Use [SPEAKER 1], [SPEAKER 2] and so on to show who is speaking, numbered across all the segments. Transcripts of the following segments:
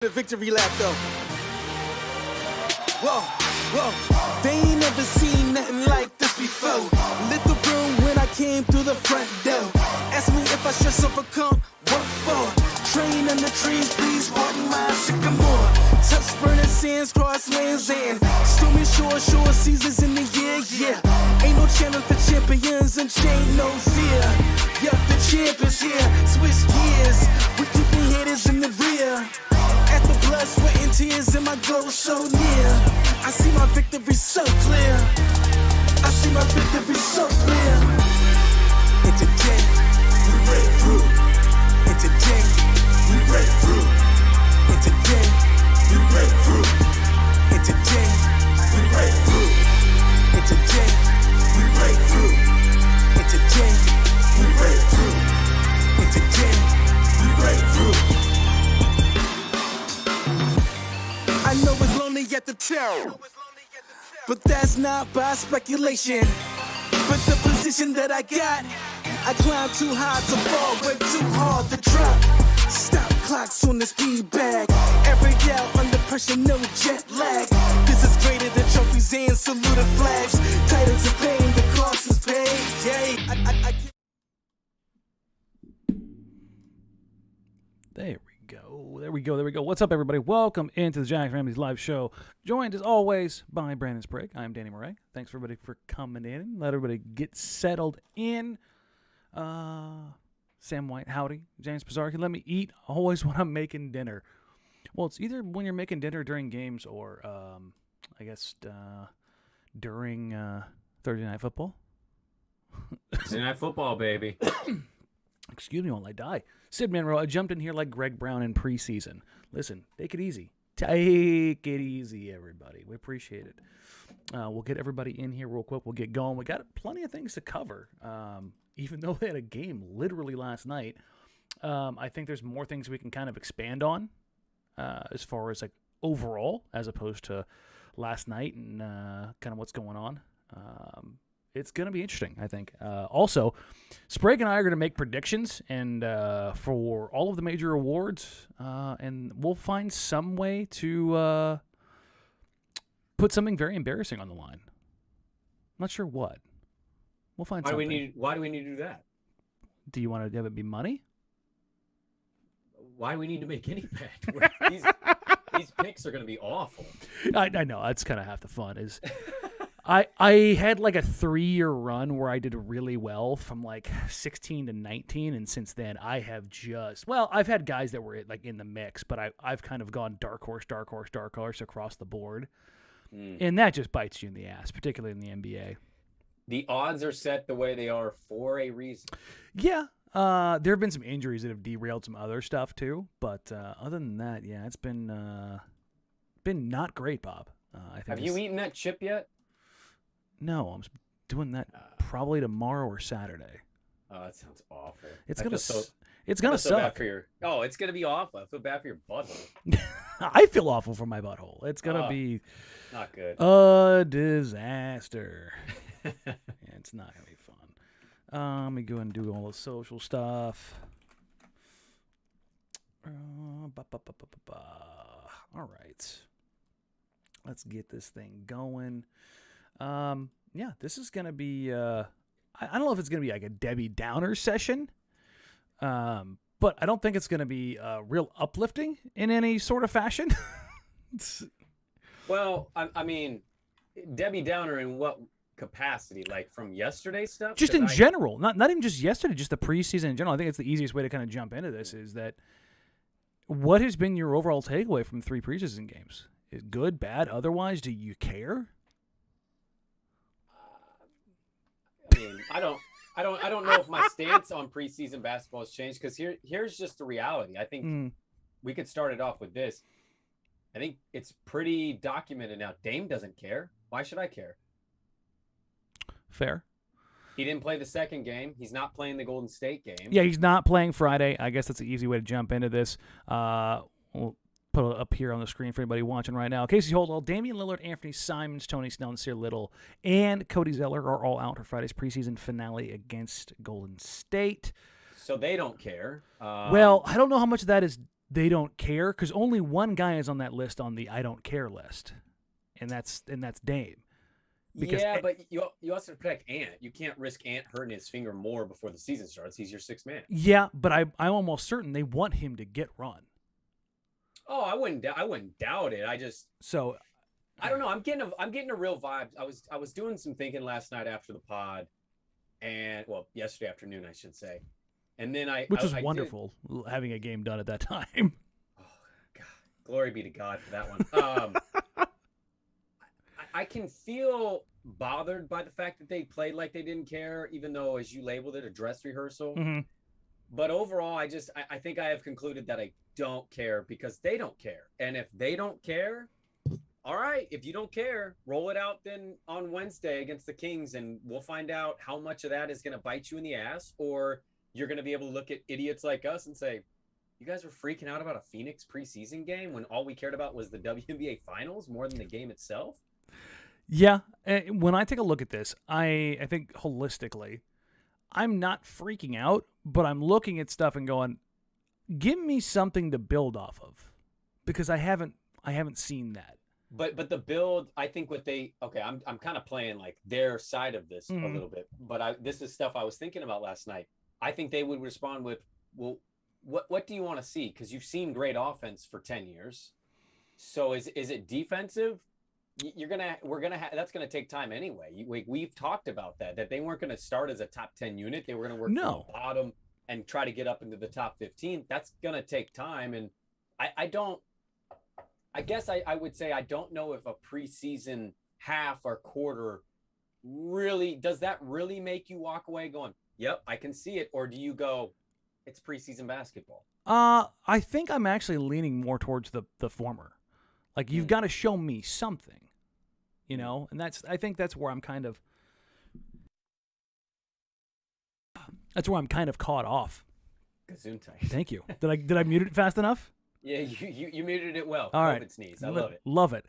[SPEAKER 1] The victory lap though. Whoa, whoa. They ain't never seen nothing like this before. Lit the room when I came through the front door. Ask me if I stress overcome, what for? Train in the trees, please pardon my sycamore. Touch burning sands, cross lands and stormy shore seasons in the year, yeah. Ain't no challenge for champions and ain't no fear. Yup, the champ is here, switch gears. We keeping haters in the rear. At the blood, sweat, and tears, and my goal so near. I see my victory so clear. I see my victory so clear. And today, we break through. And today, we break through. And today, we break through. And today, we break through. And today, we break through. And today, we break through. And today, we break through. I know it's lonely at the top, but that's not by speculation. But the position that I got, I climb too high to fall, way too hard to drop. Stop clocks on the speed bag. Every out under pressure, no jet lag. This is greater than trophies and saluted flags. Titles of fame, the cost is paid. Yay, I can't.
[SPEAKER 2] There we go. What's up, everybody? Welcome into the Jack Family's live show. Joined, as always, by Brandon Sprague. I'm Danny Marang. Thanks, everybody, for coming in. Let everybody get settled in. Sam White, howdy. James Pizarro, let me eat always when I'm making dinner. Well, it's either when you're making dinner during games or, I guess, during Thursday Night Football.
[SPEAKER 3] Thursday Night Football, baby.
[SPEAKER 2] Excuse me while I die. Sid Monroe, I jumped in here like Greg Brown in preseason. Listen, take it easy. Take it easy, everybody. We appreciate it. We'll get everybody in here real quick. We'll get going. We got plenty of things to cover. Even though they had a game literally last night, I think there's more things we can kind of expand on as far as like overall, as opposed to last night and kind of what's going on. It's going to be interesting, I think. Also, Sprague and I are going to make predictions and for all of the major awards, and we'll find some way to put something very embarrassing on the line. I'm not sure what. We'll find something.
[SPEAKER 3] Why do we need to do that?
[SPEAKER 2] Do you want to have it be money?
[SPEAKER 3] Why do we need to make any bet? These picks are going to be awful.
[SPEAKER 2] I know. That's kind of half the fun is... I had like a 3-year run where I did really well from like 16 to 19, and since then I have I've had guys that were like in the mix, but I've kind of gone dark horse across the board, and that just bites you in the ass, particularly in the NBA.
[SPEAKER 3] The odds are set the way they are for a reason.
[SPEAKER 2] Yeah, there have been some injuries that have derailed some other stuff too, but other than that, yeah, it's been not great, Bob.
[SPEAKER 3] Have you eaten that chip yet?
[SPEAKER 2] No, I'm doing that probably tomorrow or Saturday.
[SPEAKER 3] Oh, that sounds awful.
[SPEAKER 2] It's gonna suck.
[SPEAKER 3] It's gonna be awful. I feel bad for your butthole.
[SPEAKER 2] I feel awful for my butthole. It's gonna be
[SPEAKER 3] not good.
[SPEAKER 2] A disaster. Yeah, it's not gonna be fun. Let me go and do all the social stuff. All right, let's get this thing going. Yeah, this is going to be, I don't know if it's going to be like a Debbie Downer session, but I don't think it's going to be real uplifting in any sort of fashion.
[SPEAKER 3] Well, I mean, Debbie Downer in what capacity? Like from yesterday's stuff?
[SPEAKER 2] Just in general, not even just yesterday, just the preseason in general. I think it's the easiest way to kind of jump into this is that what has been your overall takeaway from 3 preseason games? Is good, bad, otherwise? Do you care?
[SPEAKER 3] I mean, I don't know if my stance on preseason basketball has changed because here's just the reality. I think we could start it off with this. I think it's pretty documented now. Dame doesn't care. Why should I care?
[SPEAKER 2] Fair.
[SPEAKER 3] He didn't play the second game. He's not playing the Golden State game.
[SPEAKER 2] Yeah, he's not playing Friday. I guess that's an easy way to jump into this. We'll put it up here on the screen for anybody watching right now. Casey Holdall, Damian Lillard, Anthony Simons, Tony Snell, Nasir Little, and Cody Zeller are all out for Friday's preseason finale against Golden State.
[SPEAKER 3] So they don't care.
[SPEAKER 2] Well, I don't know how much of that is they don't care because only one guy is on that list on the I don't care list, and that's Dame. Because
[SPEAKER 3] but you also protect Ant. You can't risk Ant hurting his finger more before the season starts. He's your sixth man.
[SPEAKER 2] Yeah, but I'm almost certain they want him to get run.
[SPEAKER 3] Oh, I wouldn't doubt it. I don't know. I'm getting a real vibe. I was doing some thinking last night after the pod, and yesterday afternoon I should say, and then
[SPEAKER 2] which was wonderful having a game done at that time.
[SPEAKER 3] Oh God, glory be to God for that one. I can feel bothered by the fact that they played like they didn't care, even though, as you labeled it, a dress rehearsal.
[SPEAKER 2] Mm-hmm.
[SPEAKER 3] But overall, I think I have concluded that I don't care because they don't care. And if they don't care, all right, if you don't care, roll it out then on Wednesday against the Kings, and we'll find out how much of that is going to bite you in the ass, or you're going to be able to look at idiots like us and say, you guys were freaking out about a Phoenix preseason game when all we cared about was the WNBA Finals more than the game itself.
[SPEAKER 2] Yeah, when I take a look at this, I think holistically, I'm not freaking out, but I'm looking at stuff and going, give me something to build off of, because I haven't seen that.
[SPEAKER 3] But the build, I think I'm kind of playing like their side of this a little bit, but this is stuff I was thinking about last night. I think they would respond with, well, what do you want to see? Because you've seen great offense for 10 years. So is it defensive? That's gonna take time anyway. We've talked about that they weren't gonna start as a top 10 unit. They were gonna work from the bottom and try to get up into the top 15. That's gonna take time, and I guess I would say I don't know if a preseason half or quarter does that really make you walk away going, yep, I can see it, or do you go, it's preseason basketball?
[SPEAKER 2] I think I'm actually leaning more towards the former. Like, you've got to show me something. You know, and I think that's where I'm kind of caught off.
[SPEAKER 3] Gesundheit.
[SPEAKER 2] Thank you. Did I mute it fast enough?
[SPEAKER 3] Yeah, you muted it well.
[SPEAKER 2] All right.
[SPEAKER 3] Sneeze. I love it.
[SPEAKER 2] Love it.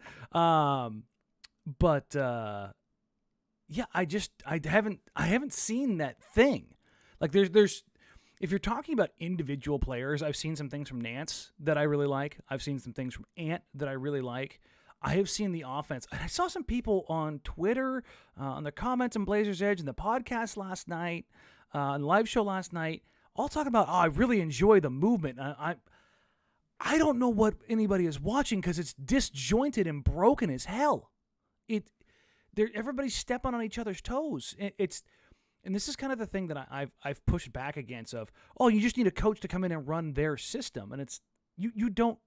[SPEAKER 2] Yeah, I haven't seen that thing. Like, there's if you're talking about individual players, I've seen some things from Nance that I really like. I've seen some things from Ant that I really like. I have seen the offense. I saw some people on Twitter, on the comments on Blazers Edge, and the podcast last night, on the live show last night, all talking about, I really enjoy the movement. I don't know what anybody is watching because it's disjointed and broken as hell. Everybody's stepping on each other's toes. And this is kind of the thing that I've pushed back against of, you just need a coach to come in and run their system. And it's you don't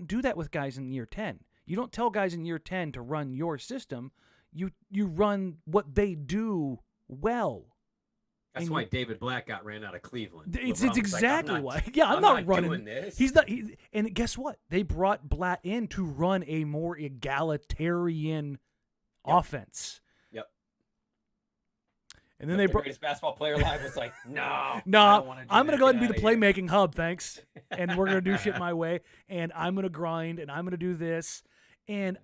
[SPEAKER 2] do that with guys in year 10. You don't tell guys in year 10 to run your system. You run what they do well.
[SPEAKER 3] That's why David Black got ran out of Cleveland.
[SPEAKER 2] It's exactly why. Yeah, I'm not running
[SPEAKER 3] this.
[SPEAKER 2] He's not. And guess what? They brought Blatt in to run a more egalitarian offense.
[SPEAKER 3] Yep.
[SPEAKER 2] And then
[SPEAKER 3] the greatest basketball player alive was like, no,
[SPEAKER 2] I'm going to go ahead and be the playmaking hub, thanks. And we're going to do shit my way. And I'm going to grind, and I'm going to do this. And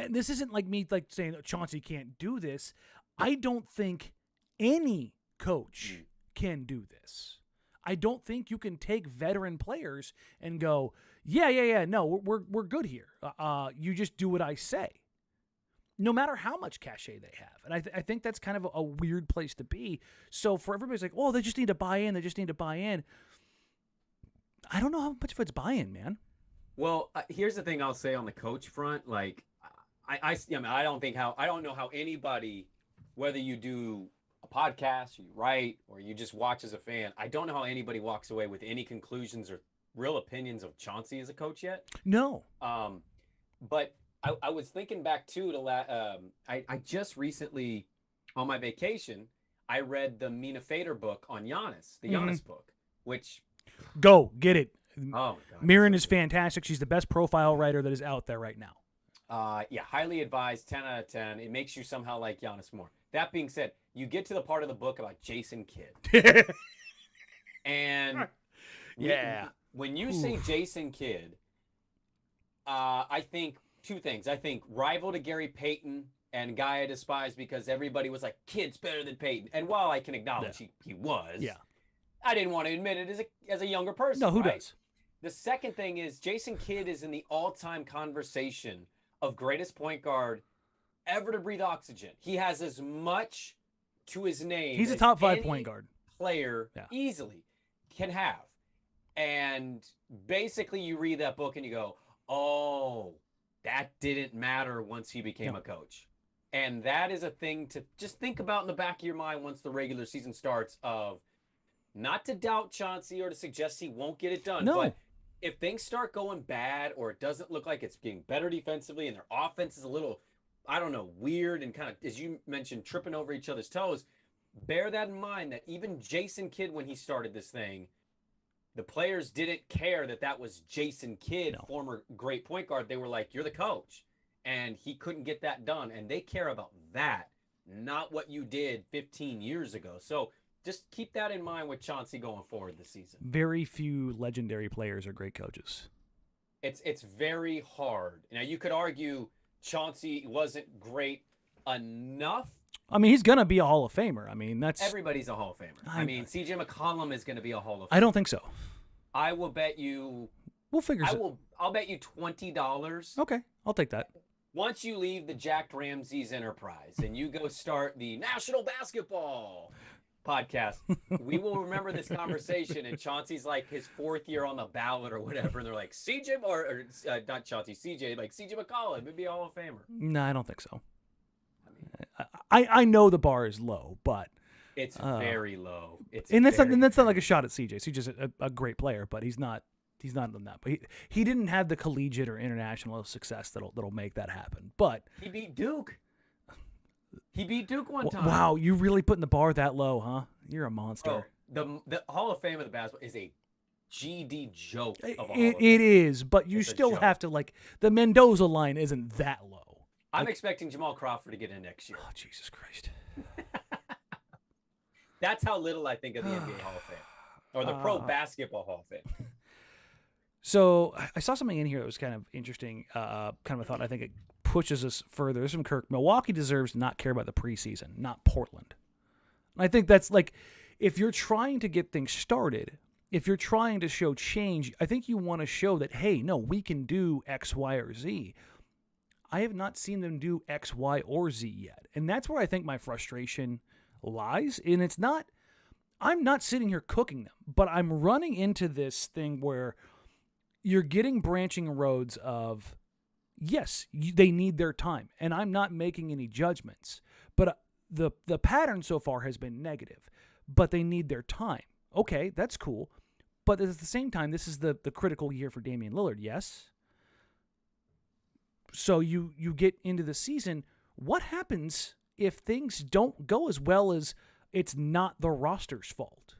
[SPEAKER 2] this isn't like me like saying Chauncey can't do this. I don't think any coach can do this. I don't think you can take veteran players and go, no, we're good here. You just do what I say, no matter how much cachet they have. And I think that's kind of a weird place to be. So for everybody's like, they just need to buy in. They just need to buy in. I don't know how much of it's buy-in, man.
[SPEAKER 3] Well, here's the thing I'll say on the coach front. Like, I don't know how anybody, whether you do a podcast, or you write, or you just watch as a fan, I don't know how anybody walks away with any conclusions or real opinions of Chauncey as a coach yet.
[SPEAKER 2] No.
[SPEAKER 3] But I was thinking back too to I just recently on my vacation I read the Mina Fader book on Giannis, the Giannis book, which
[SPEAKER 2] go get it.
[SPEAKER 3] Oh my God,
[SPEAKER 2] Mirren is fantastic. She's the best profile writer that is out there right now.
[SPEAKER 3] Yeah, highly advised, 10 out of 10. It makes you somehow like Giannis more. That being said, you get to the part of the book about Jason Kidd. And when you say Jason Kidd, I think two things. I think rival to Gary Payton and guy I despise because everybody was like, Kidd's better than Payton. And while I can acknowledge he was, I didn't want to admit it as a younger person.
[SPEAKER 2] No, who
[SPEAKER 3] right?
[SPEAKER 2] does?
[SPEAKER 3] The second thing is Jason Kidd is in the all-time conversation of greatest point guard ever to breathe oxygen. He has as much to his name.
[SPEAKER 2] He's a
[SPEAKER 3] as
[SPEAKER 2] top 5
[SPEAKER 3] any
[SPEAKER 2] point guard
[SPEAKER 3] player easily can have. And basically you read that book and you go, oh, that didn't matter once he became a coach. And that is a thing to just think about in the back of your mind once the regular season starts, of not to doubt Chauncey or to suggest he won't get it done.
[SPEAKER 2] No.
[SPEAKER 3] But if things start going bad, or it doesn't look like it's getting better defensively and their offense is a little, I don't know, weird and kind of, as you mentioned, tripping over each other's toes, bear that in mind, that even Jason Kidd, when he started this thing, the players didn't care that that was Jason Kidd, former great point guard. They were like, you're the coach. And he couldn't get that done. And they care about that, not what you did 15 years ago. So just keep that in mind with Chauncey going forward this season.
[SPEAKER 2] Very few legendary players are great coaches.
[SPEAKER 3] It's very hard. Now, you could argue Chauncey wasn't great enough.
[SPEAKER 2] I mean, he's going to be a Hall of Famer. I mean, that's...
[SPEAKER 3] Everybody's a Hall of Famer. I mean, CJ McCollum is going to be a Hall of Famer.
[SPEAKER 2] I don't think so.
[SPEAKER 3] I will bet you...
[SPEAKER 2] We'll figure it out.
[SPEAKER 3] I'll bet you $20.
[SPEAKER 2] Okay, I'll take that.
[SPEAKER 3] Once you leave the Jack Ramsays enterprise and you go start the National Basketball podcast, we will remember this conversation, and Chauncey's like his 4th year on the ballot or whatever, and they're like, CJ, or not Chauncey, CJ, like CJ McCollum would be a Hall of Famer.
[SPEAKER 2] No, I don't think so. I know the bar is low, but
[SPEAKER 3] it's very low.
[SPEAKER 2] That's not like a shot at CJ. CJ's a great player, but he's not on that. But he didn't have the collegiate or international success that'll make that happen. But
[SPEAKER 3] he beat Duke. He beat Duke one time.
[SPEAKER 2] Wow, you really putting the bar that low, huh? You're a monster.
[SPEAKER 3] Oh, the Hall of Fame of the basketball is a GD joke.
[SPEAKER 2] It is, but you still have to, like, the Mendoza line isn't that low.
[SPEAKER 3] I'm expecting Jamal Crawford to get in next year.
[SPEAKER 2] Oh, Jesus Christ.
[SPEAKER 3] That's how little I think of the NBA Hall of Fame, or the Pro Basketball Hall of Fame.
[SPEAKER 2] So I saw something in here that was kind of interesting, kind of a thought. I think it pushes us further. This is from Kirk. Milwaukee deserves to not care about the preseason, not Portland. And I think that's like, if you're trying to get things started, if you're trying to show change, I think you want to show that, hey, no, we can do X, Y, or Z. I have not seen them do X, Y, or Z yet. And that's where I think my frustration lies. And it's not, I'm not sitting here cooking them, but I'm running into this thing where you're getting branching roads of, yes, they need their time. And I'm not making any judgments. But the pattern so far has been negative. But they need their time. Okay, that's cool. But at the same time, this is the critical year for Damian Lillard, yes? So you get into the season, what happens if things don't go as well as it's not the roster's fault?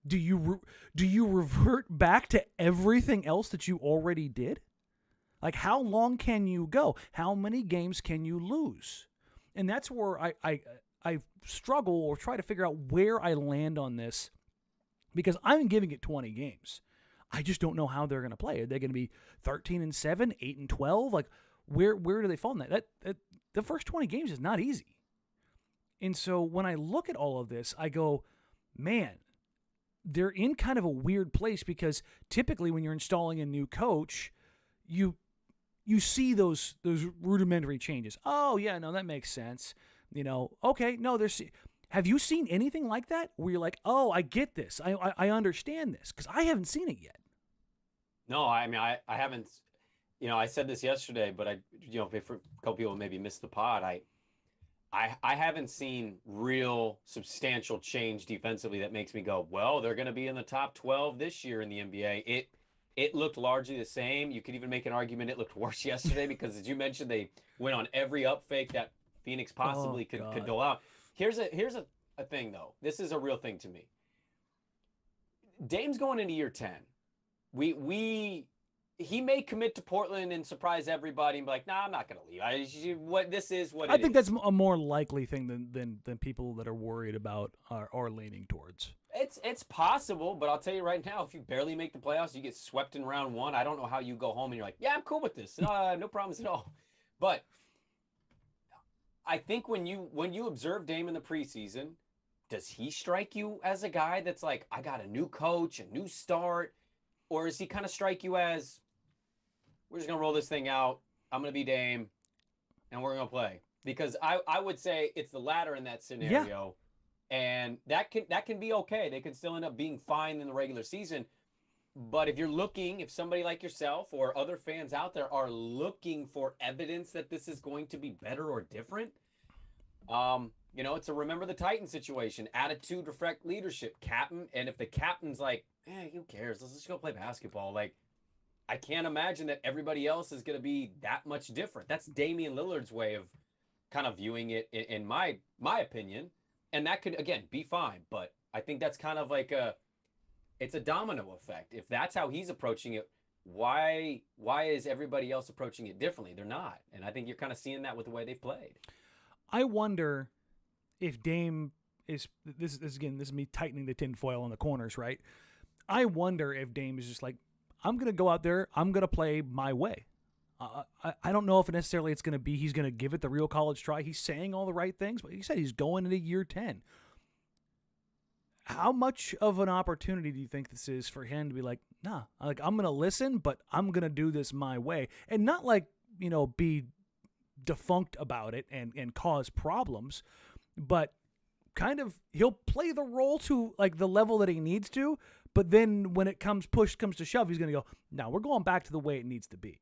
[SPEAKER 2] Do you revert back to everything else that you already did? Like, how long can you go? How many games can you lose? And that's where I struggle or try to figure out where I land on this, because I'm giving it 20 games. I just don't know how they're going to play. Are they going to be 13-7, 8-12? Like, where do they fall in that? The first 20 games is not easy. And so when I look at all of this, I go, man, they're in kind of a weird place, because typically when you're installing a new coach, you see those rudimentary changes. Oh, yeah, no, that makes sense. Okay, no, have you seen anything like that where you're like, oh, I get this. I understand this, because I haven't seen it yet.
[SPEAKER 3] No, I mean, I haven't, I said this yesterday, but if a couple people maybe missed the pod, I haven't seen real substantial change defensively that makes me go, well, they're going to be in the top 12 this year in the NBA. It looked largely the same. You could even make an argument it looked worse yesterday, because as you mentioned, they went on every up fake that Phoenix possibly could dole out. Here's a thing, though. This is a real thing to me. Dame's going into year 10. He may commit to Portland and surprise everybody and be like, nah, I'm not going to leave. I
[SPEAKER 2] think that's a more likely thing than people that are worried about are leaning towards.
[SPEAKER 3] It's possible, but I'll tell you right now, if you barely make the playoffs, you get swept in round 1. I don't know how you go home and you're like, yeah, I'm cool with this. No problems at all. But I think when you observe Dame in the preseason, does he strike you as a guy that's like, I got a new coach, a new start? Or does he kind of strike you as, we're just going to roll this thing out, I'm going to be Dame, and we're going to play? Because I would say it's the latter in that scenario. Yeah. And that can be okay. They can still end up being fine in the regular season. But if somebody like yourself or other fans out there are looking for evidence that this is going to be better or different, it's a remember the Titans situation. Attitude reflect leadership. Captain, and if the captain's like, who cares? Let's just go play basketball. Like, I can't imagine that everybody else is going to be that much different. That's Damian Lillard's way of kind of viewing it, in my opinion. And that could, again, be fine. But I think that's kind of like it's a domino effect. If that's how he's approaching it, why is everybody else approaching it differently? They're not. And I think you're kind of seeing that with the way they've played.
[SPEAKER 2] I wonder if Dame is this is me tightening the tinfoil on the corners, right? I wonder if Dame is just like, I'm going to go out there, I'm going to play my way. I don't know if necessarily it's going to be he's going to give it the real college try. He's saying all the right things, but he said he's going into year 10. How much of an opportunity do you think this is for him to be like, nah, like I'm going to listen, but I'm going to do this my way, and not like, be defunct about it and cause problems, but kind of he'll play the role to like the level that he needs to, but then when push comes to shove, he's going to go, no, we're going back to the way it needs to be.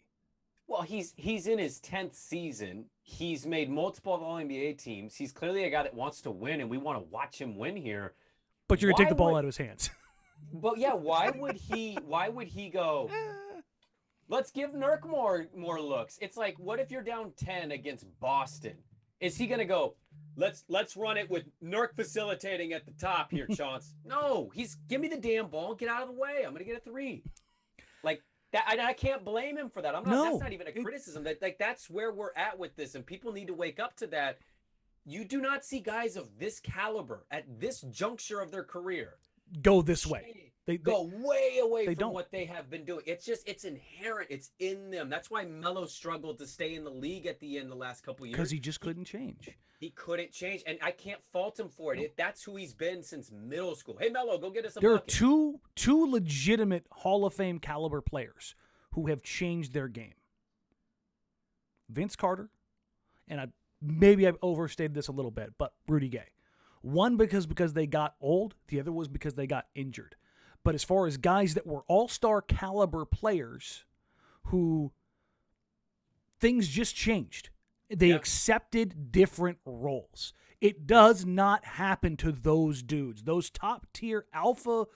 [SPEAKER 3] Well, he's in his 10th season. He's made multiple All-NBA teams. He's clearly a guy that wants to win, and we want to watch him win here.
[SPEAKER 2] But you're going to take the ball out of his hands.
[SPEAKER 3] But yeah, why would he go, let's give Nurk more looks? It's like, what if you're down 10 against Boston? Is he going to go, let's run it with Nurk facilitating at the top here, Chauncey? No, give me the damn ball and get out of the way. I'm going to get a 3. Like that, I can't blame him for that. That's not even a criticism. That's where we're at with this, and people need to wake up to that. You do not see guys of this caliber at this juncture of their career
[SPEAKER 2] go this way.
[SPEAKER 3] They go way away from what they have been doing. It's inherent. It's in them. That's why Melo struggled to stay in the league at the end the last couple years.
[SPEAKER 2] Because he just couldn't change.
[SPEAKER 3] He couldn't change, and I can't fault him for it. That's who he's been since middle school. Hey, Melo, go get us a
[SPEAKER 2] There
[SPEAKER 3] bucket.
[SPEAKER 2] are two legitimate Hall of Fame caliber players who have changed their game. Vince Carter, and maybe I've overstated this a little bit, but Rudy Gay. One because they got old, the other was because they got injured. But as far as guys that were all-star caliber players who things just changed. They accepted different roles. It does not happen to those dudes, those top-tier alpha,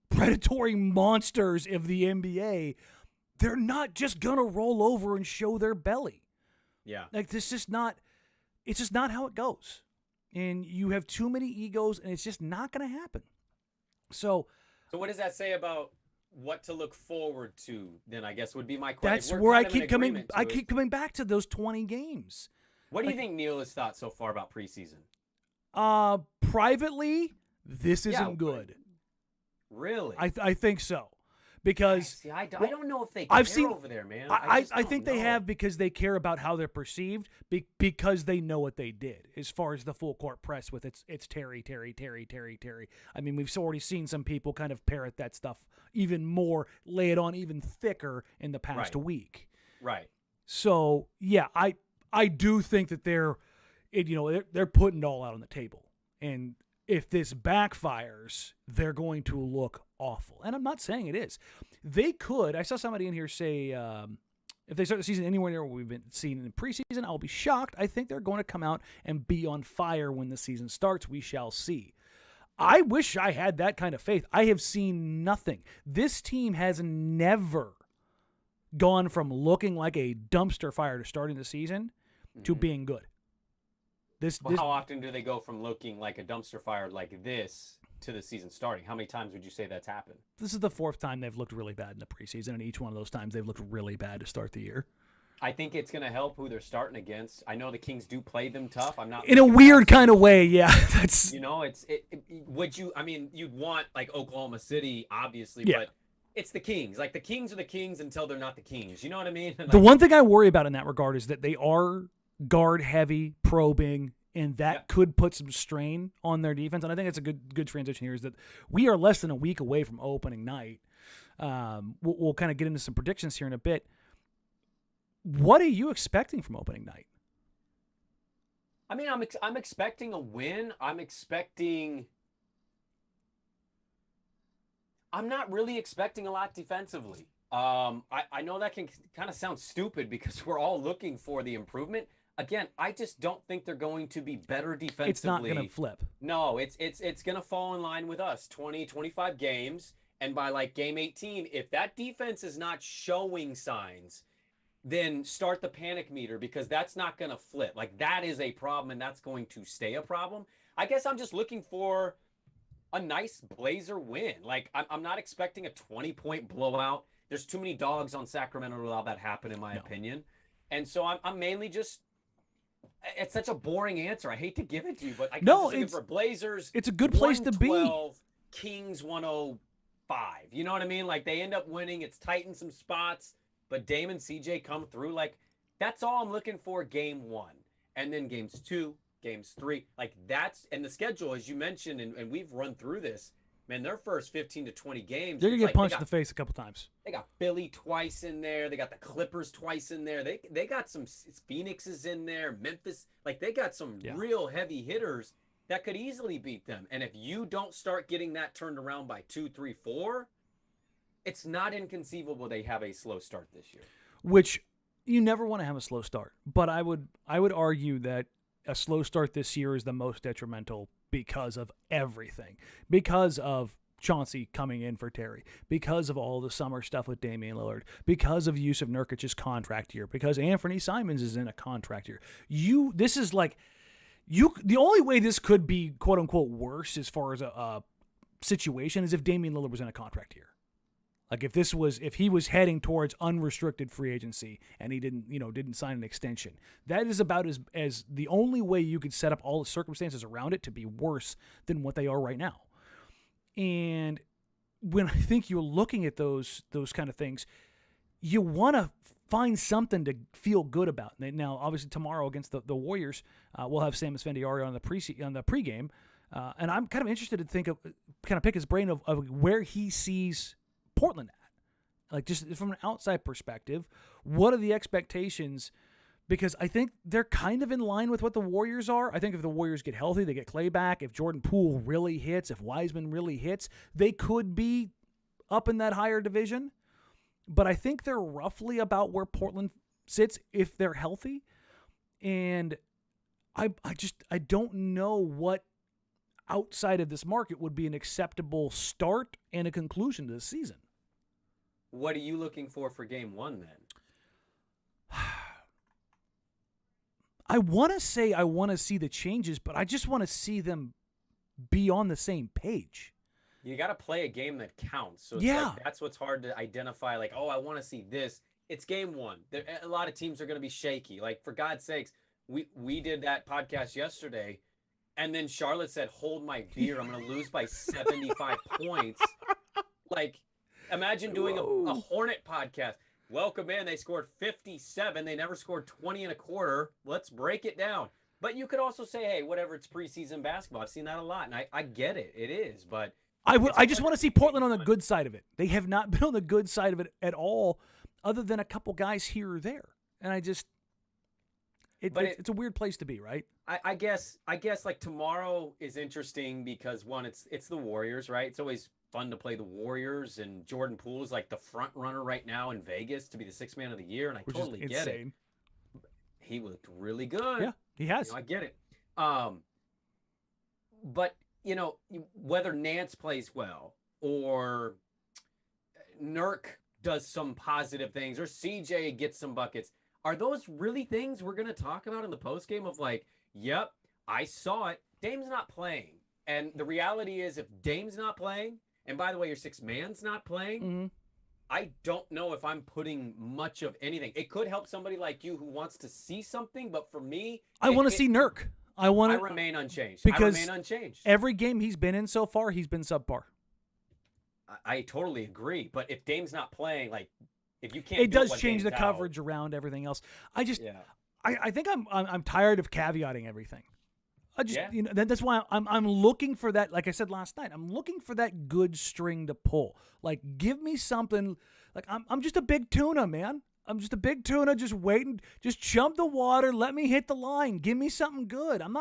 [SPEAKER 2] predatory monsters of the NBA. They're not just going to roll over and show their belly.
[SPEAKER 3] Yeah.
[SPEAKER 2] Like, it's just not how it goes. And you have too many egos, and it's just not going to happen. So
[SPEAKER 3] what does that say about what to look forward to? Then I guess would be my question.
[SPEAKER 2] That's where I keep coming back to those 20 games.
[SPEAKER 3] What do you think Neil has thought so far about preseason?
[SPEAKER 2] Privately, this isn't good.
[SPEAKER 3] Really?
[SPEAKER 2] I think so. Because
[SPEAKER 3] I don't know if they care over there, man.
[SPEAKER 2] I think they have, because they care about how they're perceived, because they know what they did as far as the full court press with it's Terry. I mean, we've already seen some people kind of parrot that stuff even more, lay it on even thicker in the past week.
[SPEAKER 3] Right.
[SPEAKER 2] So yeah, I do think that they're putting it all out on the table, and if this backfires, they're going to look awful. And I'm not saying it is. They could. I saw somebody in here say, if they start the season anywhere near what we've been seeing in the preseason, I'll be shocked. I think they're going to come out and be on fire when the season starts. We shall see. I wish I had that kind of faith. I have seen nothing. This team has never gone from looking like a dumpster fire to starting the season to being good.
[SPEAKER 3] How often do they go from looking like a dumpster fire like this to the season starting? How many times would you say that's happened?
[SPEAKER 2] This is the 4th time they've looked really bad in the preseason, and each one of those times they've looked really bad to start the year.
[SPEAKER 3] I think it's going to help who they're starting against. I know the Kings do play them tough. I'm not
[SPEAKER 2] in a weird kind of way, yeah. That's
[SPEAKER 3] you'd want like Oklahoma City, obviously, but it's the Kings. Like, the Kings are the Kings until they're not the Kings. You know what I mean?
[SPEAKER 2] The one thing I worry about in that regard is that they are guard heavy, probing, and that could put some strain on their defense. And I think it's a good transition here, is that we are less than a week away from opening night. We'll kind of get into some predictions here in a bit. What are you expecting from opening night?
[SPEAKER 3] I mean, I'm expecting a win. I'm not really expecting a lot defensively. I know that can kind of sound stupid because we're all looking for the improvement. Again, I just don't think they're going to be better defensively.
[SPEAKER 2] It's not going to flip.
[SPEAKER 3] No, it's going to fall in line with us. 20, 25 games, and by like game 18, if that defense is not showing signs, then start the panic meter, because that's not going to flip. Like, that is a problem, and that's going to stay a problem. I guess I'm just looking for a nice Blazer win. Like, I'm not expecting a 20-point blowout. There's too many dogs on Sacramento to allow that happen, in my opinion. And so I'm mainly just, it's such a boring answer. I hate to give it to you, but I'm just looking for Blazers.
[SPEAKER 2] It's a good place to be.
[SPEAKER 3] Kings 105. You know what I mean? Like, they end up winning. It's tight in some spots, but Dame and CJ come through. Like, that's all I'm looking for game 1. And then games 2, games 3. Like, that's, and the schedule, as you mentioned, and we've run through this, man, their first 15 to 20 games,
[SPEAKER 2] they're going to get punched in the face a couple times.
[SPEAKER 3] They got Philly twice in there. They got the Clippers twice in there. They got some Phoenixes in there, Memphis. Like, they got some real heavy hitters that could easily beat them. And if you don't start getting that turned around by 2, 3, 4, it's not inconceivable they have a slow start this year.
[SPEAKER 2] Which you never want to have a slow start. But I would argue that a slow start this year is the most detrimental because of everything. Because of Chauncey coming in for Terry, because of all the summer stuff with Damian Lillard, because of Jusuf Nurkic's contract year, because Anthony Simons is in a contract year. The only way this could be quote unquote worse as far as a situation is if Damian Lillard was in a contract year. Like, if he was heading towards unrestricted free agency and he didn't sign an extension, that is about as the only way you could set up all the circumstances around it to be worse than what they are right now. And when I think you're looking at those kind of things, you want to find something to feel good about. Now, obviously, tomorrow against the Warriors, we'll have Sam Esfandiari on the pregame, and I'm kind of interested to pick his brain of where he sees Portland at. Like, just from an outside perspective, what are the expectations? Because I think they're kind of in line with what the Warriors are. I think if the Warriors get healthy, they get Clay back, if Jordan Poole really hits, if Wiseman really hits, they could be up in that higher division. But I think they're roughly about where Portland sits if they're healthy. And I don't know what outside of this market would be an acceptable start and a conclusion to the season.
[SPEAKER 3] What are you looking for game 1 then?
[SPEAKER 2] I want to say I want to see the changes, but I just want to see them be on the same page.
[SPEAKER 3] You got to play a game that counts. So it's like, that's what's hard to identify. Like, oh, I want to see this. It's game 1. A lot of teams are going to be shaky. Like, for God's sakes, we did that podcast yesterday, and then Charlotte said, hold my beer. I'm going to lose by 75 points. Like, imagine doing a Hornet podcast. Welcome in. They scored 57. They never scored 20 and a quarter. Let's break it down. But you could also say, hey, whatever, it's preseason basketball. I've seen that a lot, and I get it. It is, but
[SPEAKER 2] I just want to see Portland on the good side of it. They have not been on the good side of it at all, other than a couple guys here or there. And it's a weird place to be, right?
[SPEAKER 3] I guess like tomorrow is interesting because one, it's the Warriors, right? It's always fun to play the Warriors, and Jordan Poole is like the front runner right now in Vegas to be the 6th man of the year, and I totally get it. He looked really good.
[SPEAKER 2] Yeah, he has.
[SPEAKER 3] I get it. But whether Nance plays well or Nurk does some positive things or CJ gets some buckets, are those really things we're going to talk about in the postgame of like, yep, I saw it. Dame's not playing. And the reality is if Dame's not playing, and by the way, your 6th man's not playing, I don't know if I'm putting much of anything. It could help somebody like you who wants to see something, but for me,
[SPEAKER 2] I want to see Nurk. I
[SPEAKER 3] remain unchanged.
[SPEAKER 2] Because
[SPEAKER 3] I remain unchanged.
[SPEAKER 2] Every game he's been in so far, he's been subpar.
[SPEAKER 3] I totally agree. But if Dame's not playing, like, if you can't,
[SPEAKER 2] it does change the coverage around everything else. I think I'm tired of caveating everything. I just,
[SPEAKER 3] Yeah.
[SPEAKER 2] that's why I'm looking for that. Like I said last night, I'm looking for that good string to pull. Like, give me something. Like, I'm just a big tuna, man. I'm just a big tuna, just waiting. Just jump the water. Let me hit the line. Give me something good. I'm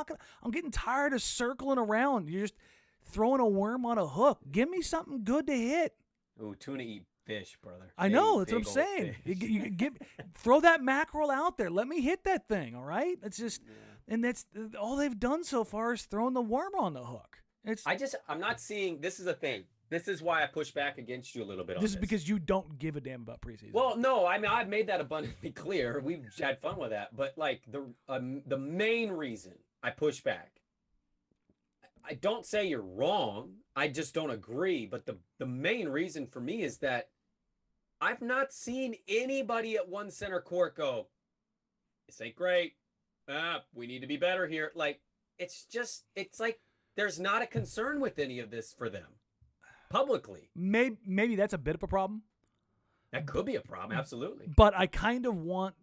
[SPEAKER 2] getting tired of circling around. You're just throwing a worm on a hook. Give me something good to hit.
[SPEAKER 3] Ooh, tuna eat fish, brother.
[SPEAKER 2] I know. That's what I'm saying. Throw that mackerel out there. Let me hit that thing. All right. It's just, and that's all they've done so far is throwing the worm on the hook.
[SPEAKER 3] I'm not seeing. This is the thing. This is why I push back against you a little bit on this.
[SPEAKER 2] This is because you don't give a damn about preseason.
[SPEAKER 3] Well, no, I mean, I've made that abundantly clear. We've had fun with that. But, like, the main reason I push back, I don't say you're wrong. I just don't agree. But the main reason for me is that I've not seen anybody at one center court go, this ain't great. We need to be better here. Like, it's like there's not a concern with any of this for them. Publicly,
[SPEAKER 2] maybe that's a bit of a problem.
[SPEAKER 3] That could be a problem, absolutely.
[SPEAKER 2] But I kind of wonder